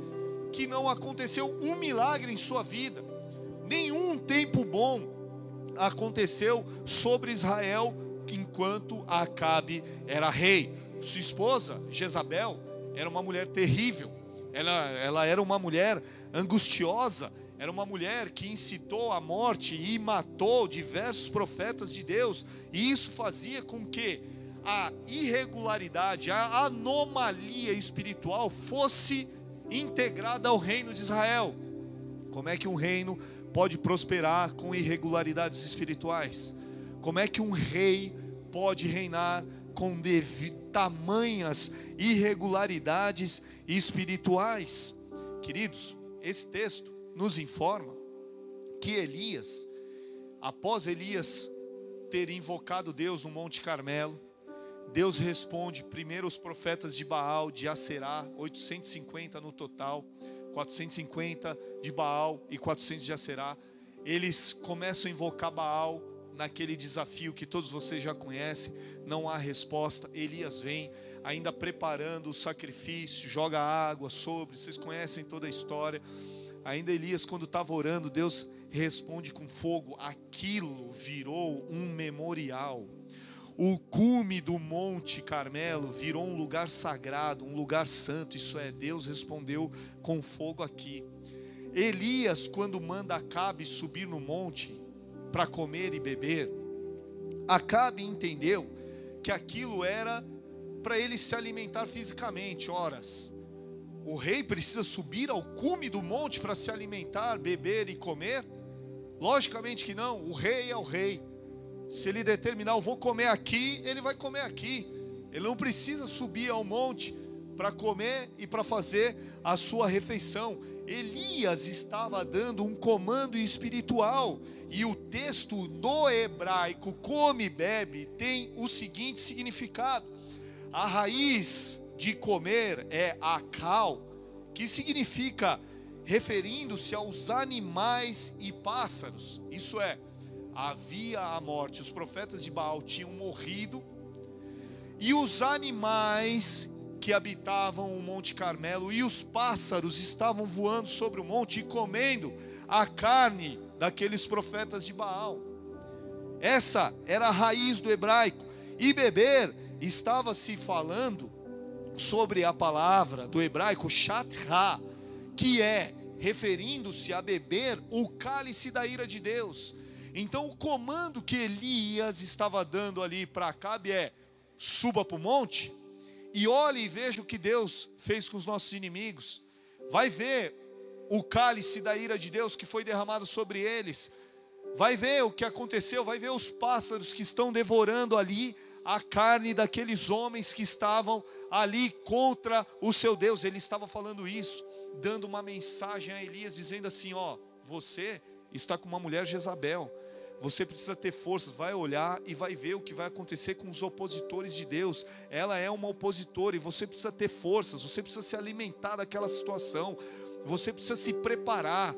que não aconteceu um milagre em sua vida. Nenhum tempo bom aconteceu sobre Israel enquanto Acabe era rei. Sua esposa, Jezabel, era uma mulher terrível. Ela era uma mulher angustiosa. Era uma mulher que incitou a morte e matou diversos profetas de Deus. E isso fazia com que a irregularidade, a anomalia espiritual fosse integrada ao reino de Israel. Como é que um reino pode prosperar com irregularidades espirituais? Como é que um rei pode reinar com tamanhas irregularidades espirituais? Queridos, esse texto nos informa que Elias, após Elias ter invocado Deus no Monte Carmelo, Deus responde primeiro os profetas de Baal, de Aserá, 850 no total, 450 de Baal e 400 de Aserá. Eles começam a invocar Baal naquele desafio que todos vocês já conhecem. Não há resposta. Elias vem ainda preparando o sacrifício, joga água sobre, vocês conhecem toda a história. Ainda Elias, quando estava orando, Deus responde com fogo. Aquilo virou um memorial. O cume do Monte Carmelo virou um lugar sagrado, um lugar santo. Isso é, Deus respondeu com fogo aqui. Elias, quando manda Acabe subir no monte para comer e beber, Acabe entendeu que aquilo era para ele se alimentar fisicamente. Horas, o rei precisa subir ao cume do monte para se alimentar, beber e comer? Logicamente que não. O rei é o rei. Se ele determinar, eu vou comer aqui, ele vai comer aqui. Ele não precisa subir ao monte para comer e para fazer a sua refeição. Elias estava dando um comando espiritual. E o texto no hebraico, come e bebe, tem o seguinte significado. A raiz de comer é akal, que significa referindo-se aos animais e pássaros. Isso é, havia a morte, os profetas de Baal tinham morrido, e os animais que habitavam o Monte Carmelo e os pássaros estavam voando sobre o monte e comendo a carne daqueles profetas de Baal. Essa era a raiz do hebraico. E beber, estava se falando sobre a palavra do hebraico shatha, que é referindo-se a beber o cálice da ira de Deus. Então o comando que Elias estava dando ali para Acabe é: suba para o monte e olhe e veja o que Deus fez com os nossos inimigos. Vai ver o cálice da ira de Deus que foi derramado sobre eles. Vai ver o que aconteceu, vai ver os pássaros que estão devorando ali a carne daqueles homens que estavam ali contra o seu Deus. Ele estava falando isso, dando uma mensagem a Elias, dizendo assim: ó, você está com uma mulher Jezabel, você precisa ter forças. Vai olhar e vai ver o que vai acontecer com os opositores de Deus. Ela é uma opositora e você precisa ter forças, você precisa se alimentar daquela situação, você precisa se preparar,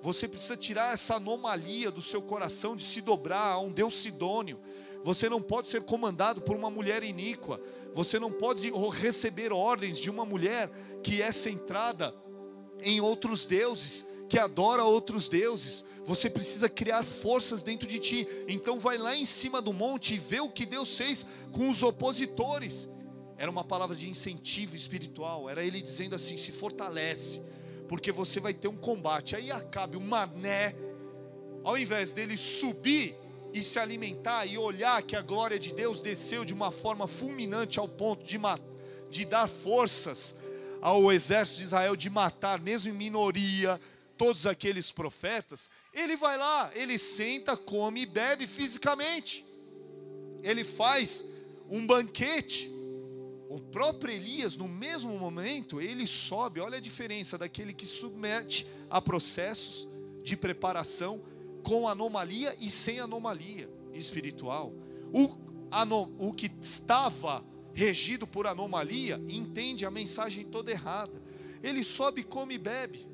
você precisa tirar essa anomalia do seu coração de se dobrar a um Deus sidônio. Você não pode ser comandado por uma mulher iníqua, você não pode receber ordens de uma mulher que é centrada em outros deuses, que adora outros deuses. Você precisa criar forças dentro de ti. Então vai lá em cima do monte e vê o que Deus fez com os opositores. Era uma palavra de incentivo espiritual, era ele dizendo assim: se fortalece, porque você vai ter um combate. Aí Acabe, o mané, ao invés dele subir e se alimentar e olhar que a glória de Deus desceu de uma forma fulminante ao ponto de dar forças ao exército de Israel, de matar, mesmo em minoria, todos aqueles profetas, ele vai lá, ele senta, come e bebe fisicamente. Ele faz um banquete. O próprio Elias, no mesmo momento, ele sobe. Olha a diferença daquele que submete a processos de preparação com anomalia e sem anomalia espiritual. O que estava regido por anomalia entende a mensagem toda errada. Ele sobe, come e bebe.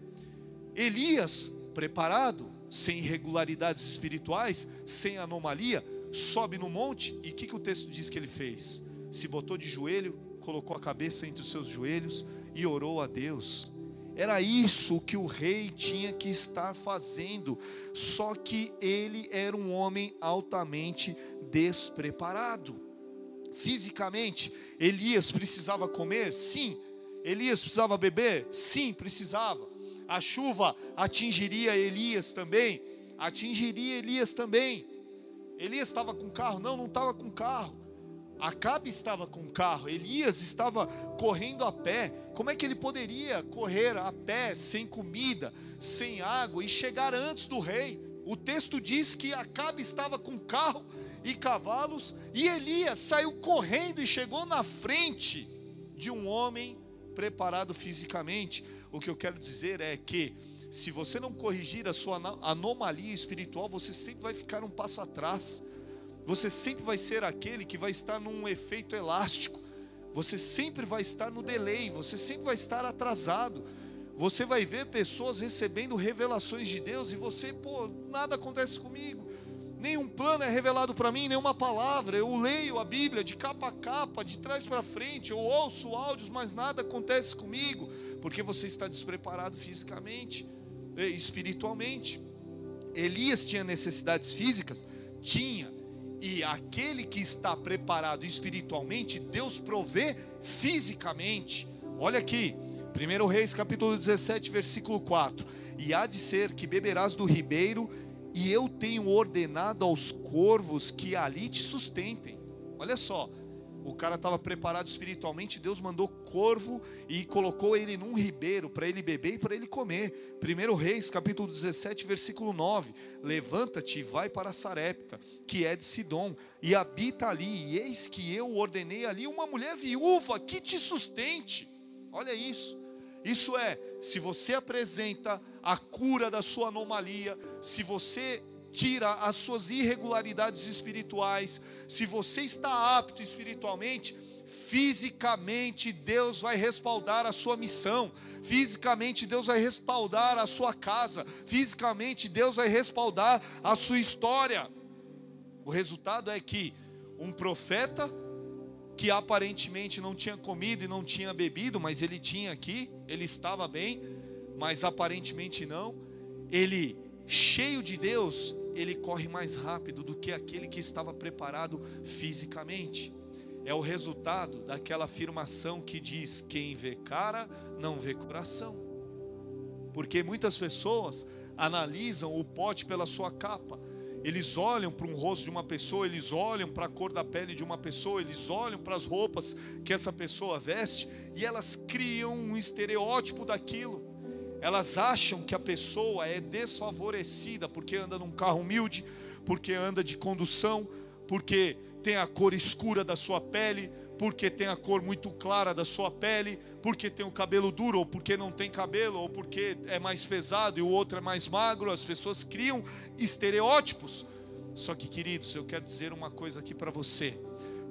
Elias, preparado, sem irregularidades espirituais, sem anomalia, sobe no monte. E o que o texto diz que ele fez? Se botou de joelho, colocou a cabeça entre os seus joelhos e orou a Deus. Era isso que o rei tinha que estar fazendo. Só que ele era um homem altamente despreparado. Fisicamente, Elias precisava comer? Sim. Elias precisava beber? Sim, precisava. A chuva atingiria Elias também? Atingiria Elias também. Elias estava com carro? Não, não estava com carro. Acabe estava com carro, Elias estava correndo a pé. Como é que ele poderia correr a pé, sem comida, sem água e chegar antes do rei? O texto diz que Acabe estava com carro e cavalos, e Elias saiu correndo e chegou na frente de um homem preparado fisicamente. O que eu quero dizer é que, se você não corrigir a sua anomalia espiritual, você sempre vai ficar um passo atrás. Você sempre vai ser aquele que vai estar num efeito elástico. Você sempre vai estar no delay. Você sempre vai estar atrasado. Você vai ver pessoas recebendo revelações de Deus e você, nada acontece comigo. Nenhum plano é revelado para mim, nenhuma palavra. Eu leio a Bíblia de capa a capa, de trás para frente. Eu ouço áudios, mas nada acontece comigo. Porque você está despreparado fisicamente, espiritualmente. Elias tinha necessidades físicas? Tinha. E aquele que está preparado espiritualmente, Deus provê fisicamente. Olha aqui, 1 Reis capítulo 17, versículo 4. E há de ser que beberás do ribeiro, e eu tenho ordenado aos corvos que ali te sustentem. Olha só, o cara estava preparado espiritualmente, Deus mandou corvo e colocou ele num ribeiro para ele beber e para ele comer. 1 Reis capítulo 17, versículo 9. Levanta-te e vai para Sarepta, que é de Sidom, e habita ali, e eis que eu ordenei ali uma mulher viúva que te sustente. Olha isso. Isso é, se você apresenta a cura da sua anomalia, se você tira as suas irregularidades espirituais, se você está apto espiritualmente, fisicamente Deus vai respaldar a sua missão, fisicamente Deus vai respaldar a sua casa, fisicamente Deus vai respaldar a sua história. O resultado é que um profeta que aparentemente não tinha comido e não tinha bebido, mas ele tinha aqui, ele estava bem, mas aparentemente não, ele, cheio de Deus, ele corre mais rápido do que aquele que estava preparado fisicamente. É o resultado daquela afirmação que diz: quem vê cara, não vê coração. Porque muitas pessoas analisam o pote pela sua capa. Eles olham para um rosto de uma pessoa, eles olham para a cor da pele de uma pessoa, eles olham para as roupas que essa pessoa veste e elas criam um estereótipo daquilo. Elas acham que a pessoa é desfavorecida porque anda num carro humilde, porque anda de condução, porque tem a cor escura da sua pele, porque tem a cor muito clara da sua pele, porque tem o cabelo duro, ou porque não tem cabelo, ou porque é mais pesado e o outro é mais magro. As pessoas criam estereótipos. Só que, queridos, eu quero dizer uma coisa aqui para você.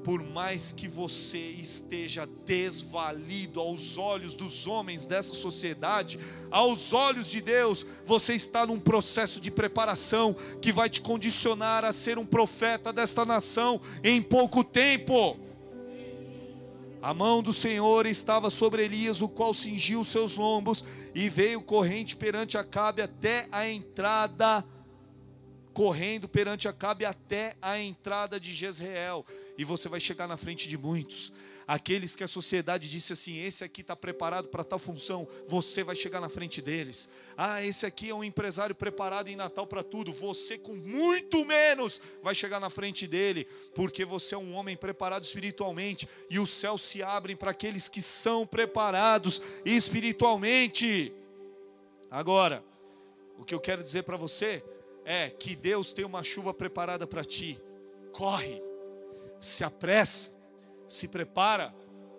Por mais que você esteja desvalido aos olhos dos homens dessa sociedade, aos olhos de Deus, você está num processo de preparação que vai te condicionar a ser um profeta desta nação em pouco tempo. A mão do Senhor estava sobre Elias, o qual cingiu os seus lombos, e veio corrente perante Acabe até a entrada, correndo perante Acabe até a entrada de Jezreel. E você vai chegar na frente de muitos, aqueles que a sociedade disse assim: esse aqui está preparado para tal função, você vai chegar na frente deles. Ah, esse aqui é um empresário preparado em Natal para tudo, você com muito menos vai chegar na frente dele, porque você é um homem preparado espiritualmente, e os céus se abrem para aqueles que são preparados espiritualmente. Agora, o que eu quero dizer para você é que Deus tem uma chuva preparada para ti. Corre, se apressa, se prepara,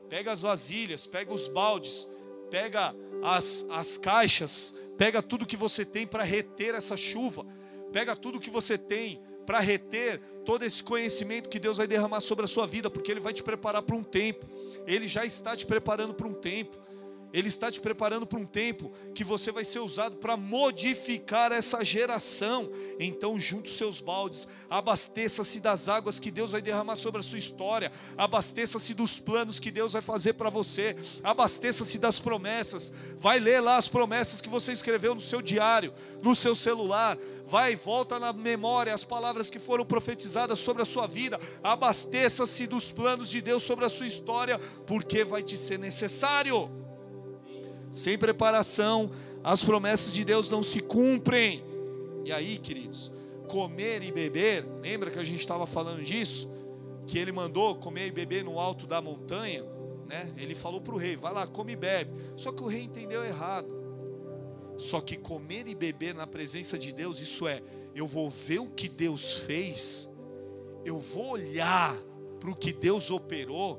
pega as vasilhas, pega os baldes, pega as caixas, pega tudo que você tem para reter essa chuva, pega tudo que você tem para reter todo esse conhecimento que Deus vai derramar sobre a sua vida, porque Ele vai te preparar para um tempo. Ele já está te preparando para um tempo. Ele está te preparando para um tempo que você vai ser usado para modificar essa geração. Então junte os seus baldes, abasteça-se das águas que Deus vai derramar sobre a sua história, abasteça-se dos planos que Deus vai fazer para você, abasteça-se das promessas. Vai ler lá as promessas que você escreveu no seu diário, no seu celular. Vai e volta na memória as palavras que foram profetizadas sobre a sua vida. Abasteça-se dos planos de Deus sobre a sua história, porque vai te ser necessário. Sem preparação, as promessas de Deus não se cumprem. E aí, queridos, comer e beber, lembra que a gente estava falando disso? Que ele mandou comer e beber no alto da montanha, né? Ele falou para o rei: vai lá, come e bebe. Só que o rei entendeu errado. Só que comer e beber na presença de Deus, isso é, eu vou ver o que Deus fez, eu vou olhar para o que Deus operou,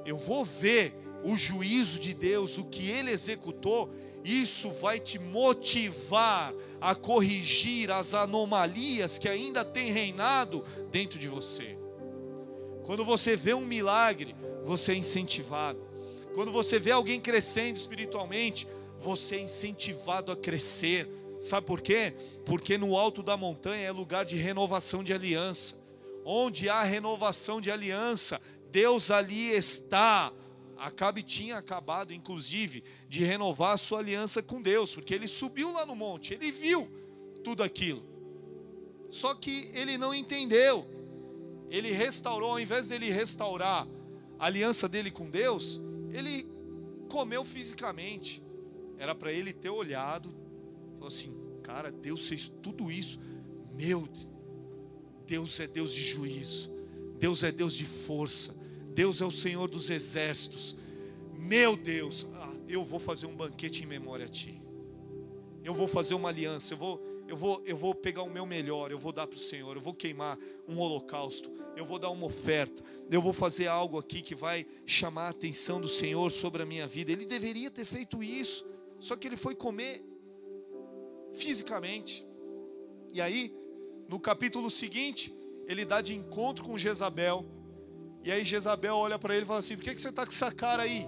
eu vou ver o juízo de Deus, o que Ele executou. Isso vai te motivar a corrigir as anomalias que ainda têm reinado dentro de você. Quando você vê um milagre, você é incentivado. Quando você vê alguém crescendo espiritualmente, você é incentivado a crescer. Sabe por quê? Porque no alto da montanha é lugar de renovação de aliança. Onde há renovação de aliança, Deus ali está. Acabe tinha acabado, inclusive, de renovar a sua aliança com Deus, porque ele subiu lá no monte, ele viu tudo aquilo. Só que ele não entendeu. Ele restaurou, ao invés dele restaurar a aliança dele com Deus, ele comeu fisicamente. Era para ele ter olhado, falou assim: cara, Deus fez tudo isso. Meu Deus é Deus de juízo, Deus é Deus de força, Deus é o Senhor dos exércitos. Meu Deus, eu vou fazer um banquete em memória a ti. Eu vou fazer uma aliança, eu vou pegar o meu melhor, eu vou dar para o Senhor, eu vou queimar um holocausto, eu vou dar uma oferta, eu vou fazer algo aqui que vai chamar a atenção do Senhor sobre a minha vida. Ele deveria ter feito isso, só que ele foi comer fisicamente. E aí, no capítulo seguinte, ele dá de encontro com Jezabel. E aí Jezabel olha para ele e fala assim: por que você está com essa cara aí?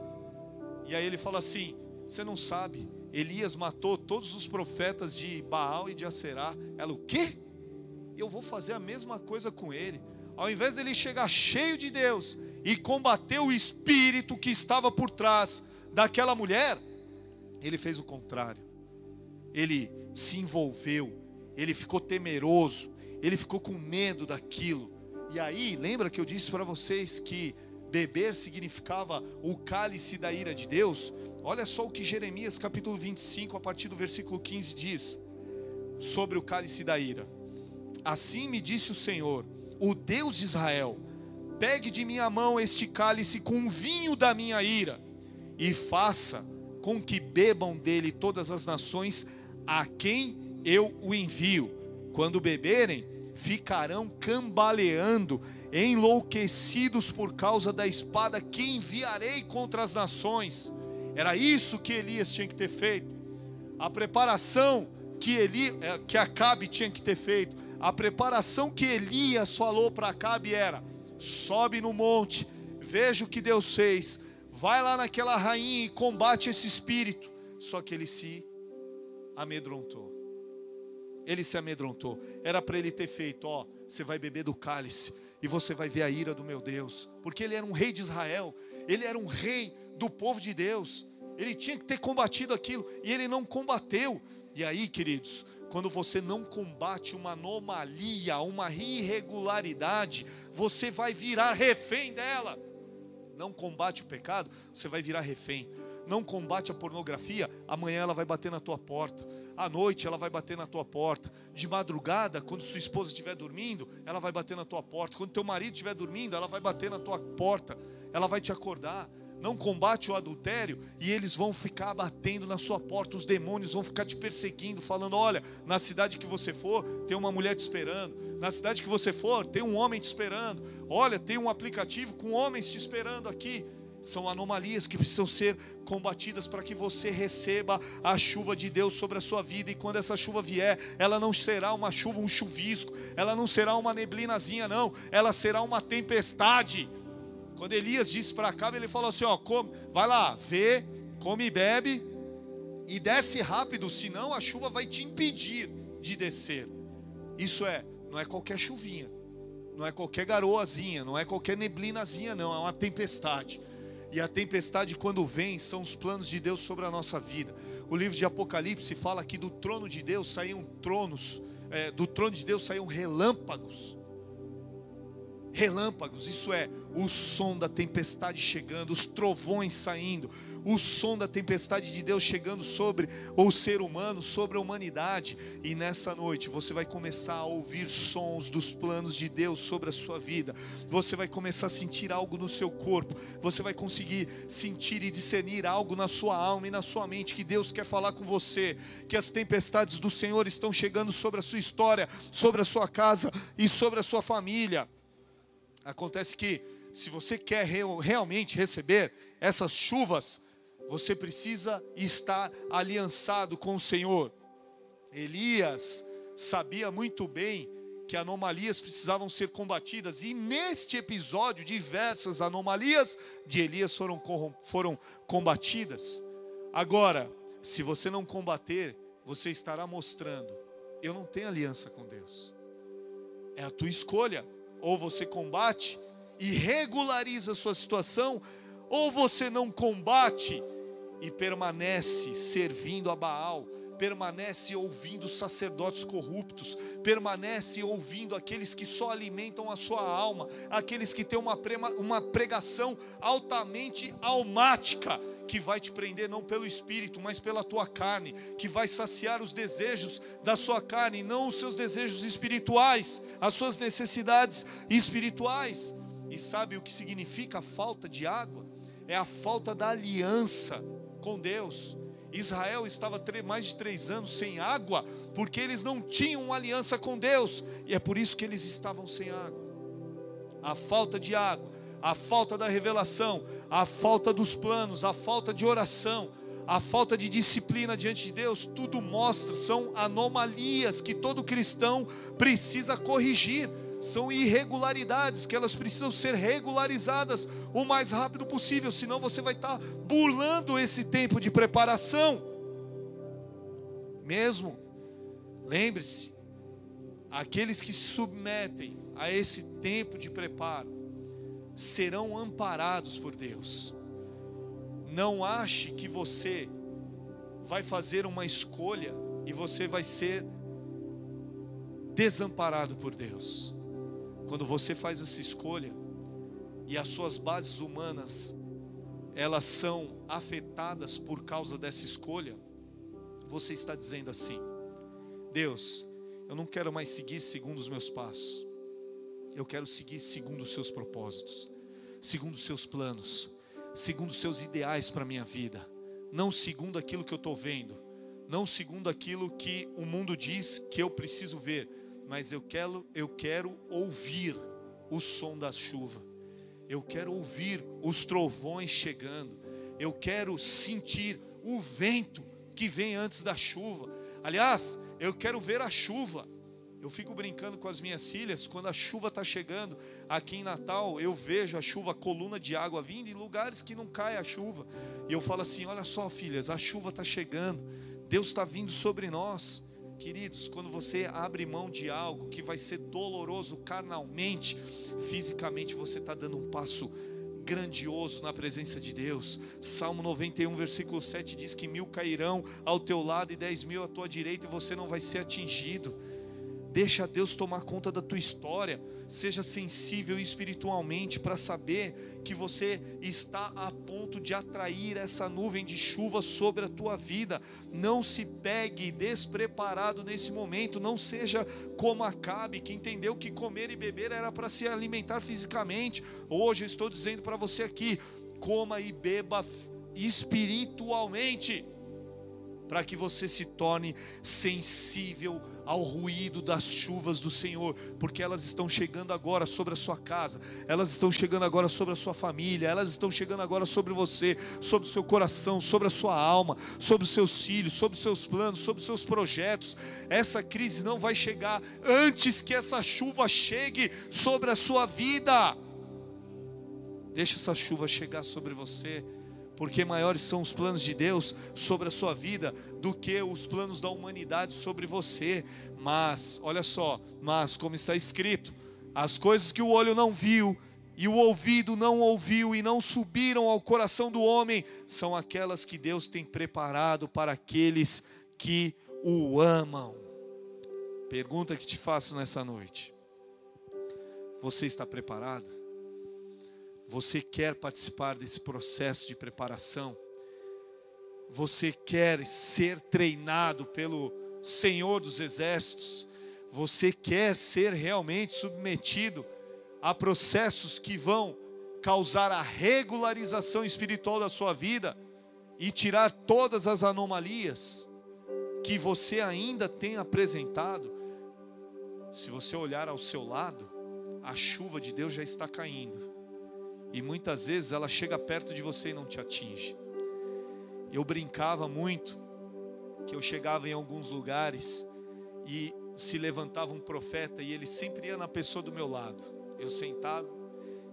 E aí ele fala assim: você não sabe, Elias matou todos os profetas de Baal e de Aserá. Ela: o quê? Eu vou fazer a mesma coisa com ele. Ao invés dele chegar cheio de Deus e combater o espírito que estava por trás daquela mulher, ele fez o contrário. Ele se envolveu, ele ficou temeroso, ele ficou com medo daquilo. E aí, lembra que eu disse para vocês que beber significava o cálice da ira de Deus? Olha só o que Jeremias capítulo 25, a partir do versículo 15 diz sobre o cálice da ira. Assim me disse o Senhor, o Deus de Israel: pegue de minha mão este cálice com vinho da minha ira, e faça com que bebam dele todas as nações a quem eu o envio. Quando beberem, ficarão cambaleando, enlouquecidos por causa da espada que enviarei contra as nações. Era isso que Elias tinha que ter feito. A preparação que Acabe tinha que ter feito, a preparação que Elias falou para Acabe era: sobe no monte, veja o que Deus fez, vai lá naquela rainha e combate esse espírito. Só que ele se amedrontou. Ele se amedrontou. Era para ele ter feito: ó, você vai beber do cálice e você vai ver a ira do meu Deus. Porque ele era um rei de Israel, ele era um rei do povo de Deus. Ele tinha que ter combatido aquilo e ele não combateu. E aí, queridos, quando você não combate uma anomalia, uma irregularidade, você vai virar refém dela. Não combate o pecado, você vai virar refém. Não combate a pornografia, amanhã ela vai bater na tua porta. À noite ela vai bater na tua porta. De madrugada, quando sua esposa estiver dormindo, ela vai bater na tua porta. Quando teu marido estiver dormindo, ela vai bater na tua porta. Ela vai te acordar. Não combate o adultério e eles vão ficar batendo na sua porta. Os demônios vão ficar te perseguindo, falando: olha, na cidade que você for, tem uma mulher te esperando. Na cidade que você for, tem um homem te esperando. Olha, tem um aplicativo com homens te esperando aqui. São anomalias que precisam ser combatidas para que você receba a chuva de Deus sobre a sua vida. E quando essa chuva vier, ela não será uma chuva, um chuvisco. Ela não será uma neblinazinha, não. Ela será uma tempestade. Quando Elias disse para Acabe, ele falou assim: ó, vai lá, vê, come e bebe e desce rápido, senão a chuva vai te impedir de descer. Isso não é qualquer chuvinha, não é qualquer garoazinha, não é qualquer neblinazinha, não, é uma tempestade. E a tempestade, quando vem, são os planos de Deus sobre a nossa vida. O livro de Apocalipse fala que do trono de Deus saíam do trono de Deus saíam relâmpagos. Relâmpagos, isso é, o som da tempestade chegando, os trovões saindo, o som da tempestade de Deus chegando sobre o ser humano, sobre a humanidade. E nessa noite você vai começar a ouvir sons dos planos de Deus sobre a sua vida. Você vai começar a sentir algo no seu corpo, você vai conseguir sentir e discernir algo na sua alma e na sua mente, que Deus quer falar com você, que as tempestades do Senhor estão chegando sobre a sua história, sobre a sua casa e sobre a sua família. Acontece que, se você quer realmente receber essas chuvas, você precisa estar aliançado com o Senhor. Elias sabia muito bem que anomalias precisavam ser combatidas, e neste episódio diversas anomalias de Elias foram combatidas. Agora, Se você não combater, você estará mostrando: eu não tenho aliança com Deus. É a tua escolha. Ou você combate e regulariza a sua situação, ou você não combate e permanece servindo a Baal, permanece ouvindo sacerdotes corruptos, permanece ouvindo aqueles que só alimentam a sua alma, aqueles que têm uma pregação altamente almática, que vai te prender não pelo espírito, mas pela tua carne, que vai saciar os desejos da sua carne, não os seus desejos espirituais, as suas necessidades espirituais. E sabe o que significa a falta de água? É a falta da aliança com Deus. Israel estava mais de 3 anos sem água, porque eles não tinham uma aliança com Deus, e é por isso que eles estavam sem água. A falta de água, a falta da revelação, a falta dos planos, a falta de oração, a falta de disciplina diante de Deus, tudo mostra, são anomalias que todo cristão precisa corrigir. São irregularidades que elas precisam ser regularizadas o mais rápido possível, senão você vai estar burlando esse tempo de preparação. Mesmo, lembre-se, aqueles que se submetem a esse tempo de preparo serão amparados por Deus. Não ache que você vai fazer uma escolha e você vai ser desamparado por Deus. Quando você faz essa escolha e as suas bases humanas elas são afetadas por causa dessa escolha, você está dizendo assim: Deus, eu não quero mais seguir segundo os meus passos, eu quero seguir segundo os seus propósitos, segundo os seus planos, segundo os seus ideais para a minha vida, não segundo aquilo que eu estou vendo, não segundo aquilo que o mundo diz que eu preciso ver, mas eu quero ouvir o som da chuva, eu quero ouvir os trovões chegando, eu quero sentir o vento que vem antes da chuva. Aliás, eu quero ver a chuva. Eu fico brincando com as minhas filhas, quando a chuva está chegando, aqui em Natal, eu vejo a chuva, a coluna de água vindo em lugares que não cai a chuva, e eu falo assim: olha só, filhas, a chuva está chegando, Deus está vindo sobre nós. Queridos, quando você abre mão de algo que vai ser doloroso carnalmente, fisicamente você está dando um passo grandioso na presença de Deus. Salmo 91, versículo 7 diz que 1000 cairão ao teu lado e 10.000 à tua direita, e você não vai ser atingido. Deixa Deus tomar conta da tua história. Seja sensível espiritualmente para saber que você está a ponto de atrair essa nuvem de chuva sobre a tua vida. Não se pegue despreparado nesse momento. Não seja como Acabe, que entendeu que comer e beber era para se alimentar fisicamente. Hoje eu estou dizendo para você aqui: coma e beba espiritualmente, para que você se torne sensível ao ruído das chuvas do Senhor, porque elas estão chegando agora sobre a sua casa, elas estão chegando agora sobre a sua família, elas estão chegando agora sobre você, sobre o seu coração, sobre a sua alma, sobre os seus filhos, sobre os seus planos, sobre os seus projetos. Essa crise não vai chegar antes que essa chuva chegue sobre a sua vida. Deixa essa chuva chegar sobre você, porque maiores são os planos de Deus sobre a sua vida do que os planos da humanidade sobre você. Mas, olha só, mas como está escrito, as coisas que o olho não viu e o ouvido não ouviu e não subiram ao coração do homem, são aquelas que Deus tem preparado para aqueles que o amam. Pergunta que te faço nessa noite: você está preparado? Você quer participar desse processo de preparação? Você quer ser treinado pelo Senhor dos Exércitos? Você quer ser realmente submetido a processos que vão causar a regularização espiritual da sua vida e tirar todas as anomalias que você ainda tem apresentado? Se você olhar ao seu lado, a chuva de Deus já está caindo. E muitas vezes ela chega perto de você e não te atinge. Eu brincava muito, que eu chegava em alguns lugares e se levantava um profeta e ele sempre ia na pessoa do meu lado. Eu sentado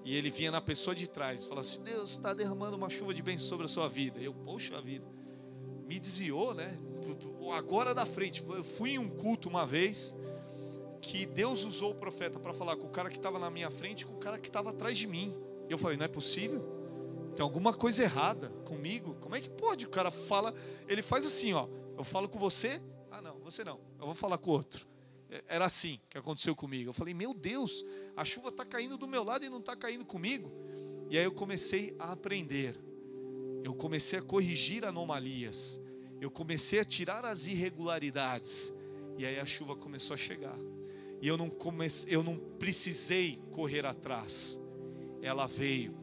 e ele vinha na pessoa de trás e falava assim: Deus está derramando uma chuva de bênção sobre a sua vida. Eu, poxa vida, me desviou, né? Agora da frente. Eu fui em um culto uma vez que Deus usou o profeta para falar com o cara que estava na minha frente e com o cara que estava atrás de mim. E eu falei, não é possível? Tem alguma coisa errada comigo? Como é que pode? O cara fala, ele faz assim, ó. Eu falo com você, ah não, você não, eu vou falar com o outro. Era assim que aconteceu comigo. Eu falei, meu Deus, a chuva está caindo do meu lado e não está caindo comigo. E aí eu comecei a aprender. Eu comecei a corrigir anomalias. Eu comecei a tirar as irregularidades. E aí a chuva começou a chegar. E eu não precisei correr atrás. Ela veio.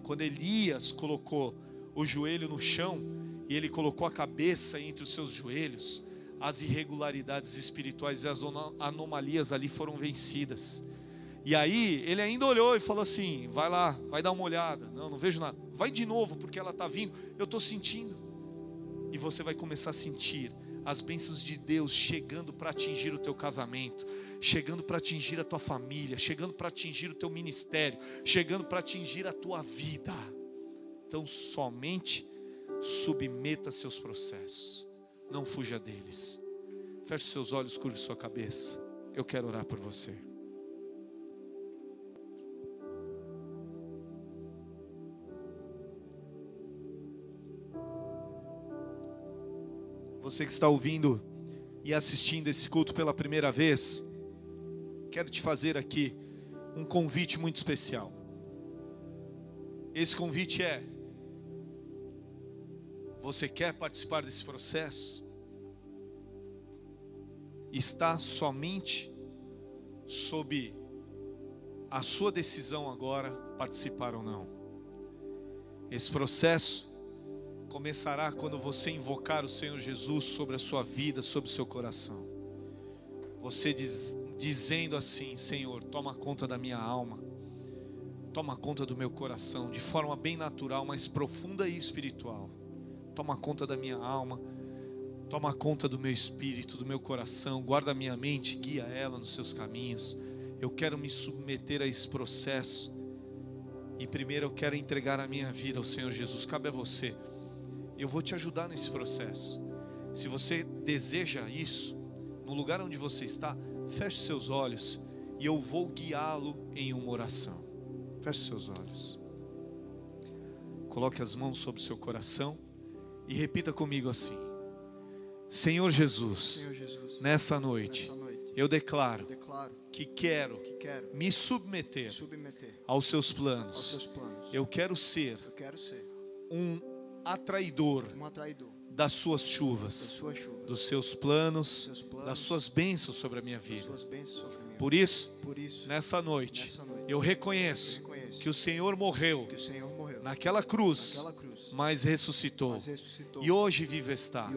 Quando Elias colocou o joelho no chão e ele colocou a cabeça entre os seus joelhos, as irregularidades espirituais e as anomalias ali foram vencidas. E aí ele ainda olhou e falou assim, vai lá, vai dar uma olhada. Não vejo nada. Vai de novo porque ela está vindo. Eu estou sentindo. E você vai começar a sentir as bênçãos de Deus chegando para atingir o teu casamento, chegando para atingir a tua família, chegando para atingir o teu ministério, chegando para atingir a tua vida. Então somente submeta seus processos, não fuja deles. Feche seus olhos, curve sua cabeça. Eu quero orar por você. Você que está ouvindo e assistindo esse culto pela primeira vez, quero te fazer aqui um convite muito especial. Esse convite é: você quer participar desse processo? Está somente sob a sua decisão agora participar ou não. Esse processo começará quando você invocar o Senhor Jesus sobre a sua vida, sobre o seu coração. Você dizendo assim: Senhor, toma conta da minha alma, toma conta do meu coração, de forma bem natural, mas profunda e espiritual. Toma conta da minha alma, toma conta do meu espírito, do meu coração, guarda a minha mente, guia ela nos seus caminhos. Eu quero me submeter a esse processo. E primeiro eu quero entregar a minha vida ao Senhor Jesus. Cabe a você. Eu vou te ajudar nesse processo. Se você deseja isso, no lugar onde você está, feche seus olhos e eu vou guiá-lo em uma oração. Feche seus olhos. Coloque as mãos sobre o seu coração e repita comigo assim: Senhor Jesus, nessa noite, eu declaro que quero me submeter aos seus planos. Eu quero ser um atraidor das suas chuvas, dos seus planos, das suas bênçãos sobre a minha vida. Por isso, nessa noite, eu reconheço que o Senhor morreu naquela cruz, mas ressuscitou. E hoje vive está.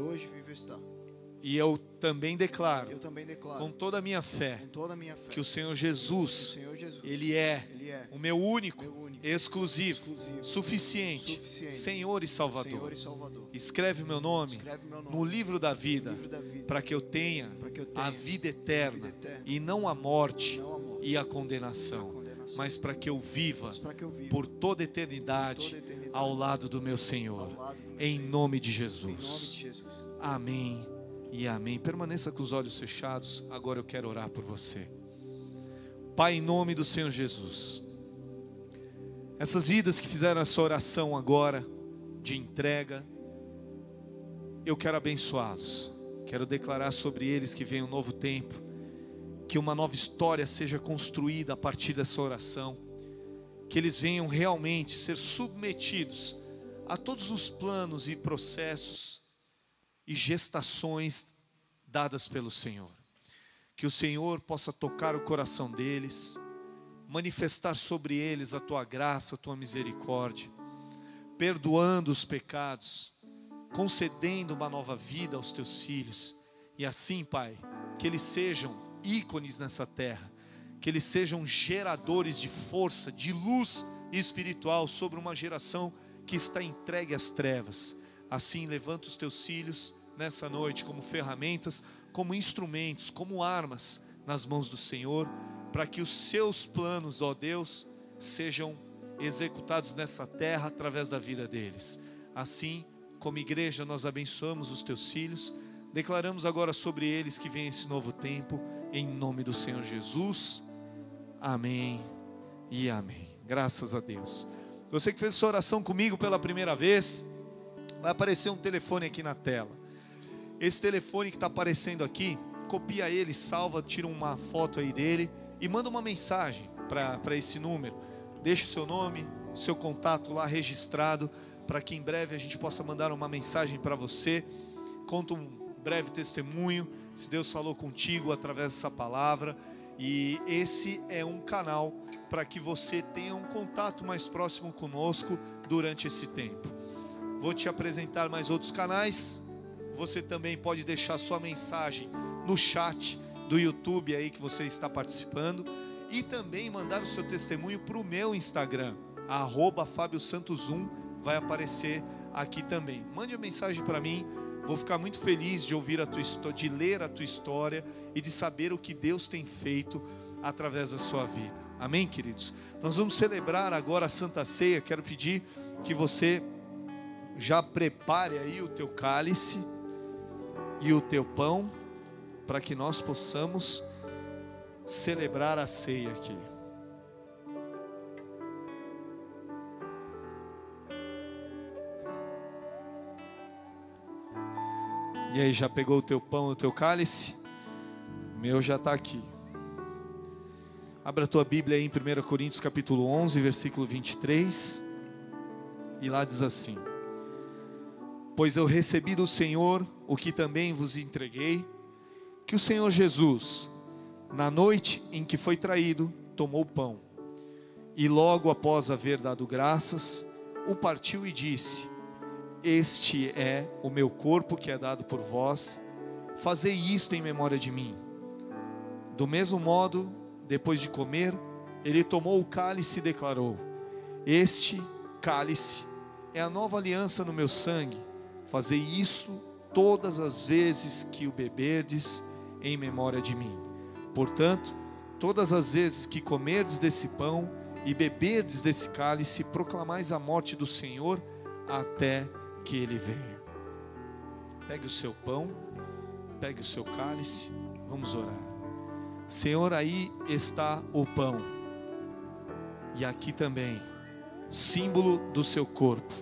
E eu também declaro, com toda a minha fé, que o Senhor Jesus, Ele é o meu único, exclusivo, suficiente, Senhor e Salvador. Escreve meu nome no livro da vida, para que eu tenha a vida eterna, e não a morte e a condenação, mas para que eu viva por toda eternidade ao lado do meu Senhor, em nome de Jesus. Amém e amém. Permaneça com os olhos fechados. Agora eu quero orar por você. Pai, em nome do Senhor Jesus, essas vidas que fizeram essa oração agora de entrega, eu quero abençoá-los. Quero declarar sobre eles que vem um novo tempo, que uma nova história seja construída a partir dessa oração, que eles venham realmente ser submetidos a todos os planos e processos e gestações dadas pelo Senhor. Que o Senhor possa tocar o coração deles, manifestar sobre eles a tua graça, a tua misericórdia, perdoando os pecados, concedendo uma nova vida aos teus filhos. E assim, Pai, que eles sejam ícones nessa terra, que eles sejam geradores de força, de luz espiritual sobre uma geração que está entregue às trevas. Assim, levanta os teus filhos nessa noite como ferramentas, como instrumentos, como armas nas mãos do Senhor, para que os seus planos, ó Deus, sejam executados nessa terra através da vida deles. Assim, como igreja, nós abençoamos os teus filhos, declaramos agora sobre eles que vem esse novo tempo, em nome do Senhor Jesus, amém e amém. Graças a Deus. Você que fez essa oração comigo pela primeira vez, vai aparecer um telefone aqui na tela. Esse telefone que está aparecendo aqui, copia ele, salva, tira uma foto aí dele e manda uma mensagem para esse número. Deixa o seu nome, seu contato lá registrado, para que em breve a gente possa mandar uma mensagem para você. Conta um breve testemunho, se Deus falou contigo através dessa palavra. E esse é um canal para que você tenha um contato mais próximo conosco durante esse tempo. Vou te apresentar mais outros canais. Você também pode deixar sua mensagem no chat do YouTube aí que você está participando, e também mandar o seu testemunho para o meu Instagram, @FábioSantos1, vai aparecer aqui também. Mande a mensagem para mim, vou ficar muito feliz de ouvir a tua história, de ler a tua história e de saber o que Deus tem feito através da sua vida. Amém, queridos? Nós vamos celebrar agora a Santa Ceia. Quero pedir que você já prepare aí o teu cálice e o teu pão, para que nós possamos celebrar a ceia aqui. E aí, já pegou o teu pão e o teu cálice? O meu já está aqui. Abra a tua Bíblia aí em 1 Coríntios capítulo 11, versículo 23. E lá diz assim: pois eu recebi do Senhor o que também vos entreguei, que o Senhor Jesus, na noite em que foi traído, tomou o pão, e logo após haver dado graças, o partiu e disse: este é o meu corpo que é dado por vós, fazei isto em memória de mim. Do mesmo modo, depois de comer, ele tomou o cálice e declarou: este cálice é a nova aliança no meu sangue, fazei isto todas as vezes que o beberdes em memória de mim. Portanto, todas as vezes que comerdes desse pão e beberdes desse cálice, proclamais a morte do Senhor até que Ele venha. Pegue o seu pão, pegue o seu cálice, vamos orar. Senhor, aí está o pão, e aqui também, símbolo do seu corpo.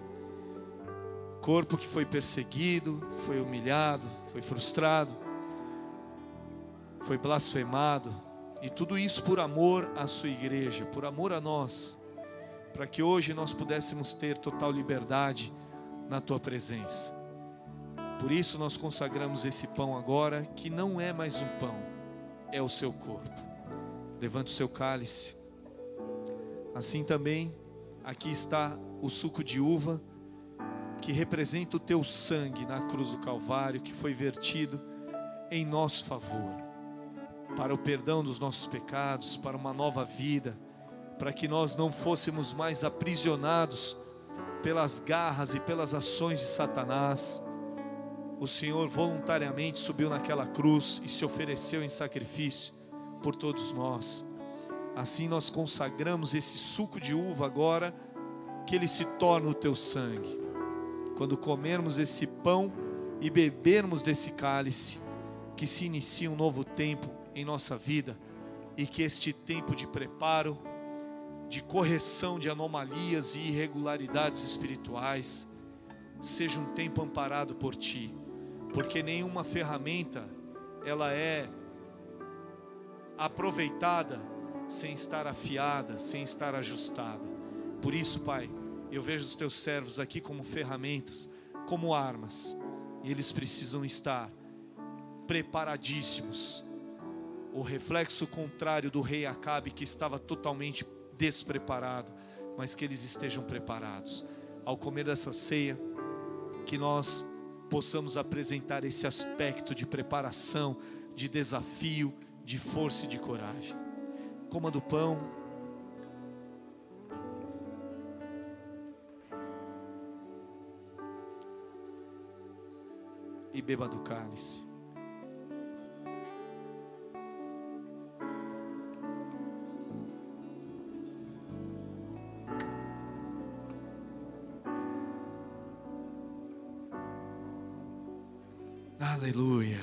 Corpo que foi perseguido, foi humilhado, foi frustrado, foi blasfemado, e tudo isso por amor à sua igreja, por amor a nós, para que hoje nós pudéssemos ter total liberdade na tua presença. Por isso nós consagramos esse pão agora, que não é mais um pão, é o seu corpo. Levante o seu cálice. Assim também, aqui está o suco de uva, que representa o teu sangue na cruz do Calvário, que foi vertido em nosso favor, para o perdão dos nossos pecados, para uma nova vida, para que nós não fôssemos mais aprisionados pelas garras e pelas ações de Satanás. O Senhor voluntariamente subiu naquela cruz e se ofereceu em sacrifício por todos nós. Assim nós consagramos esse suco de uva agora, que ele se torna o teu sangue. Quando comermos esse pão e bebermos desse cálice, que se inicia um novo tempo em nossa vida, e que este tempo de preparo, de correção de anomalias e irregularidades espirituais, seja um tempo amparado por Ti, porque nenhuma ferramenta ela é aproveitada sem estar afiada, sem estar ajustada. Por isso, Pai, eu vejo os Teus servos aqui como ferramentas, como armas, e eles precisam estar preparadíssimos. O reflexo contrário do rei Acabe, que estava totalmente despreparado, mas que eles estejam preparados. Ao comer dessa ceia, que nós possamos apresentar esse aspecto de preparação, de desafio, de força e de coragem. Coma do pão. E beba do cálice. Aleluia.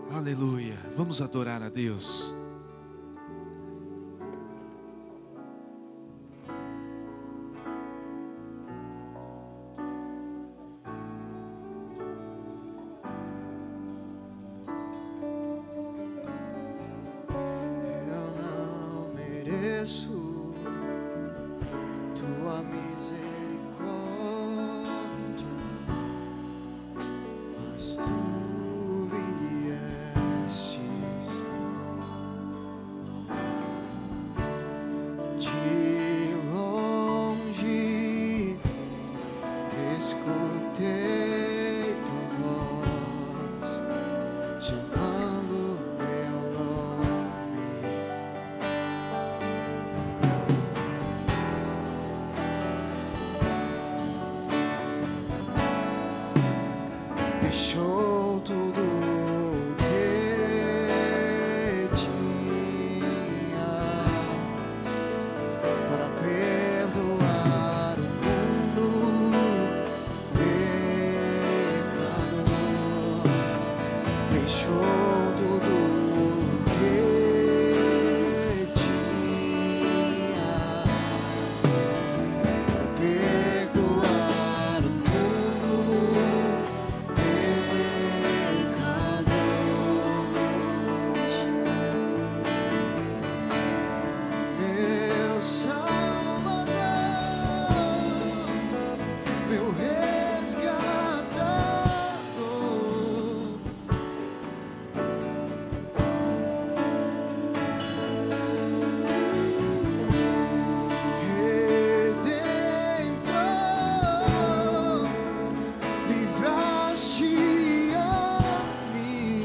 Aleluia. Vamos adorar a Deus. Tua misericórdia, mas tu viestes de longe, escutei tua voz chamando meu nome. Deixou tudo que tinha para perdoar o mundo pecador. Deixou tudo que tinha para perdoar o mundo meu Salvador, meu resgatador. Redentor, livraste a mim.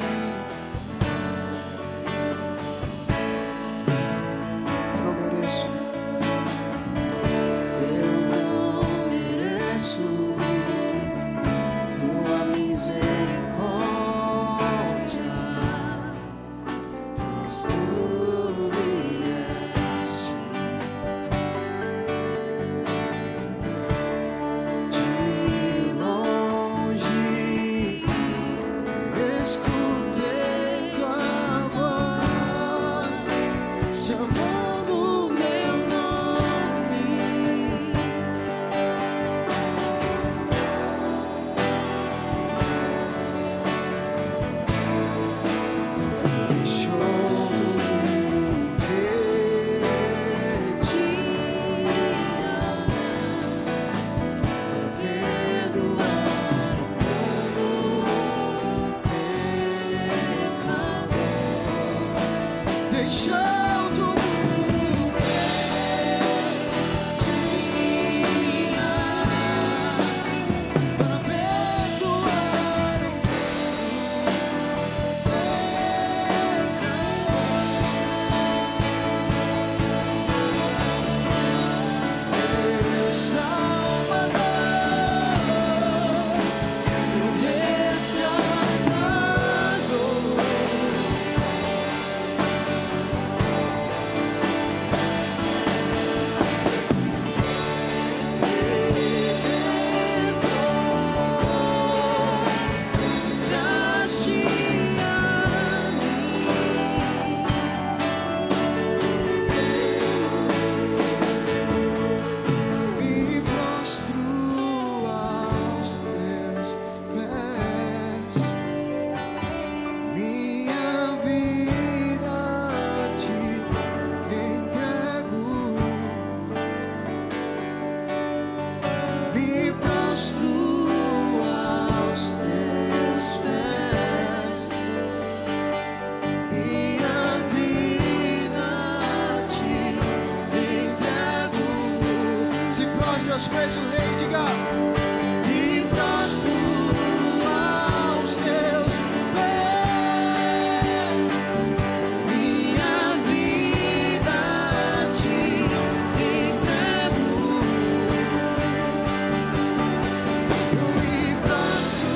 Não mereço, eu não mereço tua misericórdia, mas tu vieste de longe, escutei tua voz chamando meu nome. Deixou tudo que tinha para perdoar o mundo pecador. Deixou tudo que tinha para perdoar o mundo pecador. Meu Salvador, meu resgatador. Me prostro aos teus pés, minha vida te entrego. Me prostro aos teus pés, minha vida te entrego. Se prostre aos pés do Rei, diga: me prostro aos teus pés, minha vida te entrego. Eu me prostro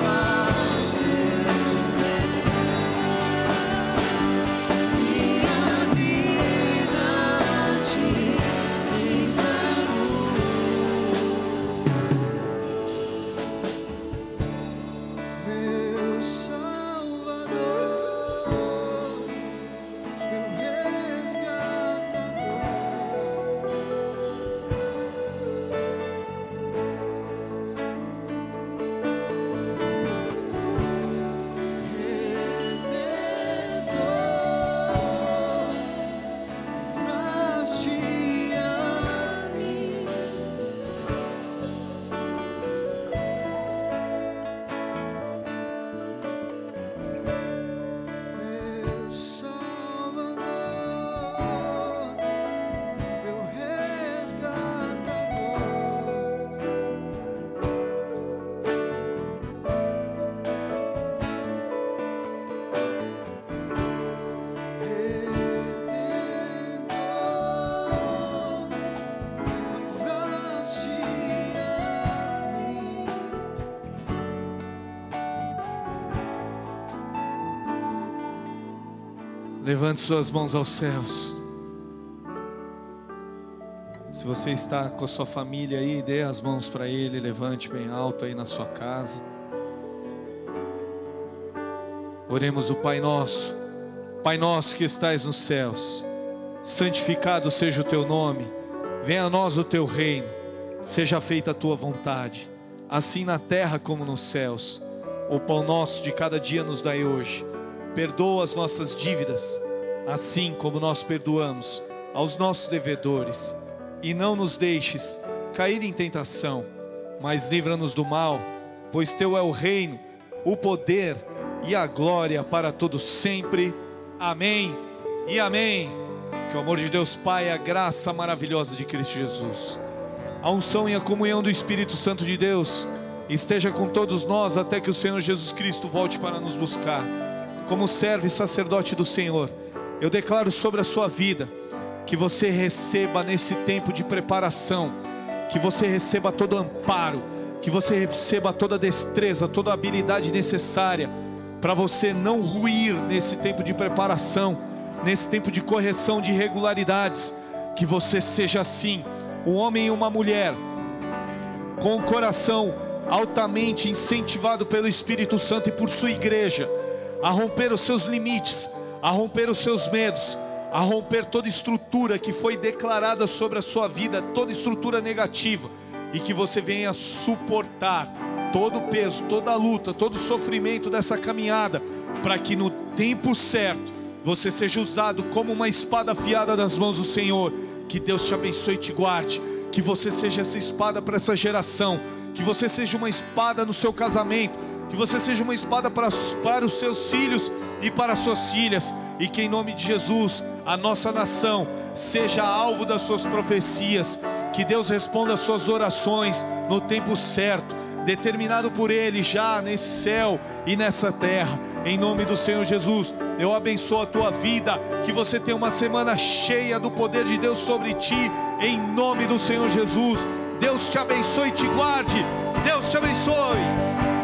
aos teus pés, minha vida te entrego. Levante suas mãos aos céus. Se você está com a sua família aí, dê as mãos para Ele, levante bem alto aí na sua casa. Oremos o Pai Nosso. Pai nosso que estais nos céus, santificado seja o teu nome, venha a nós o teu reino, seja feita a tua vontade, assim na terra como nos céus. O pão nosso de cada dia nos dai hoje. Perdoa as nossas dívidas, assim como nós perdoamos aos nossos devedores. E não nos deixes cair em tentação, mas livra-nos do mal, pois teu é o reino, o poder e a glória para todos sempre. Amém e amém. Que o amor de Deus Pai, a graça maravilhosa de Cristo Jesus, a unção e a comunhão do Espírito Santo de Deus esteja com todos nós até que o Senhor Jesus Cristo volte para nos buscar. Como servo e sacerdote do Senhor, eu declaro sobre a sua vida que você receba nesse tempo de preparação, que você receba todo amparo, que você receba toda destreza, toda habilidade necessária para você não ruir nesse tempo de preparação, nesse tempo de correção de irregularidades. Que você seja assim, um homem e uma mulher com o coração altamente incentivado pelo Espírito Santo e por sua igreja, a romper os seus limites, a romper os seus medos, a romper toda estrutura que foi declarada sobre a sua vida, toda estrutura negativa, e que você venha suportar todo o peso, toda a luta, todo o sofrimento dessa caminhada, para que no tempo certo você seja usado como uma espada afiada nas mãos do Senhor. Que Deus te abençoe e te guarde, que você seja essa espada para essa geração, que você seja uma espada no seu casamento, que você seja uma espada para os seus filhos e para as suas filhas, e que em nome de Jesus a nossa nação seja alvo das suas profecias, que Deus responda às suas orações no tempo certo, determinado por Ele já nesse céu e nessa terra. Em nome do Senhor Jesus, eu abençoo a tua vida, que você tenha uma semana cheia do poder de Deus sobre ti, em nome do Senhor Jesus. Deus te abençoe e te guarde. Deus te abençoe.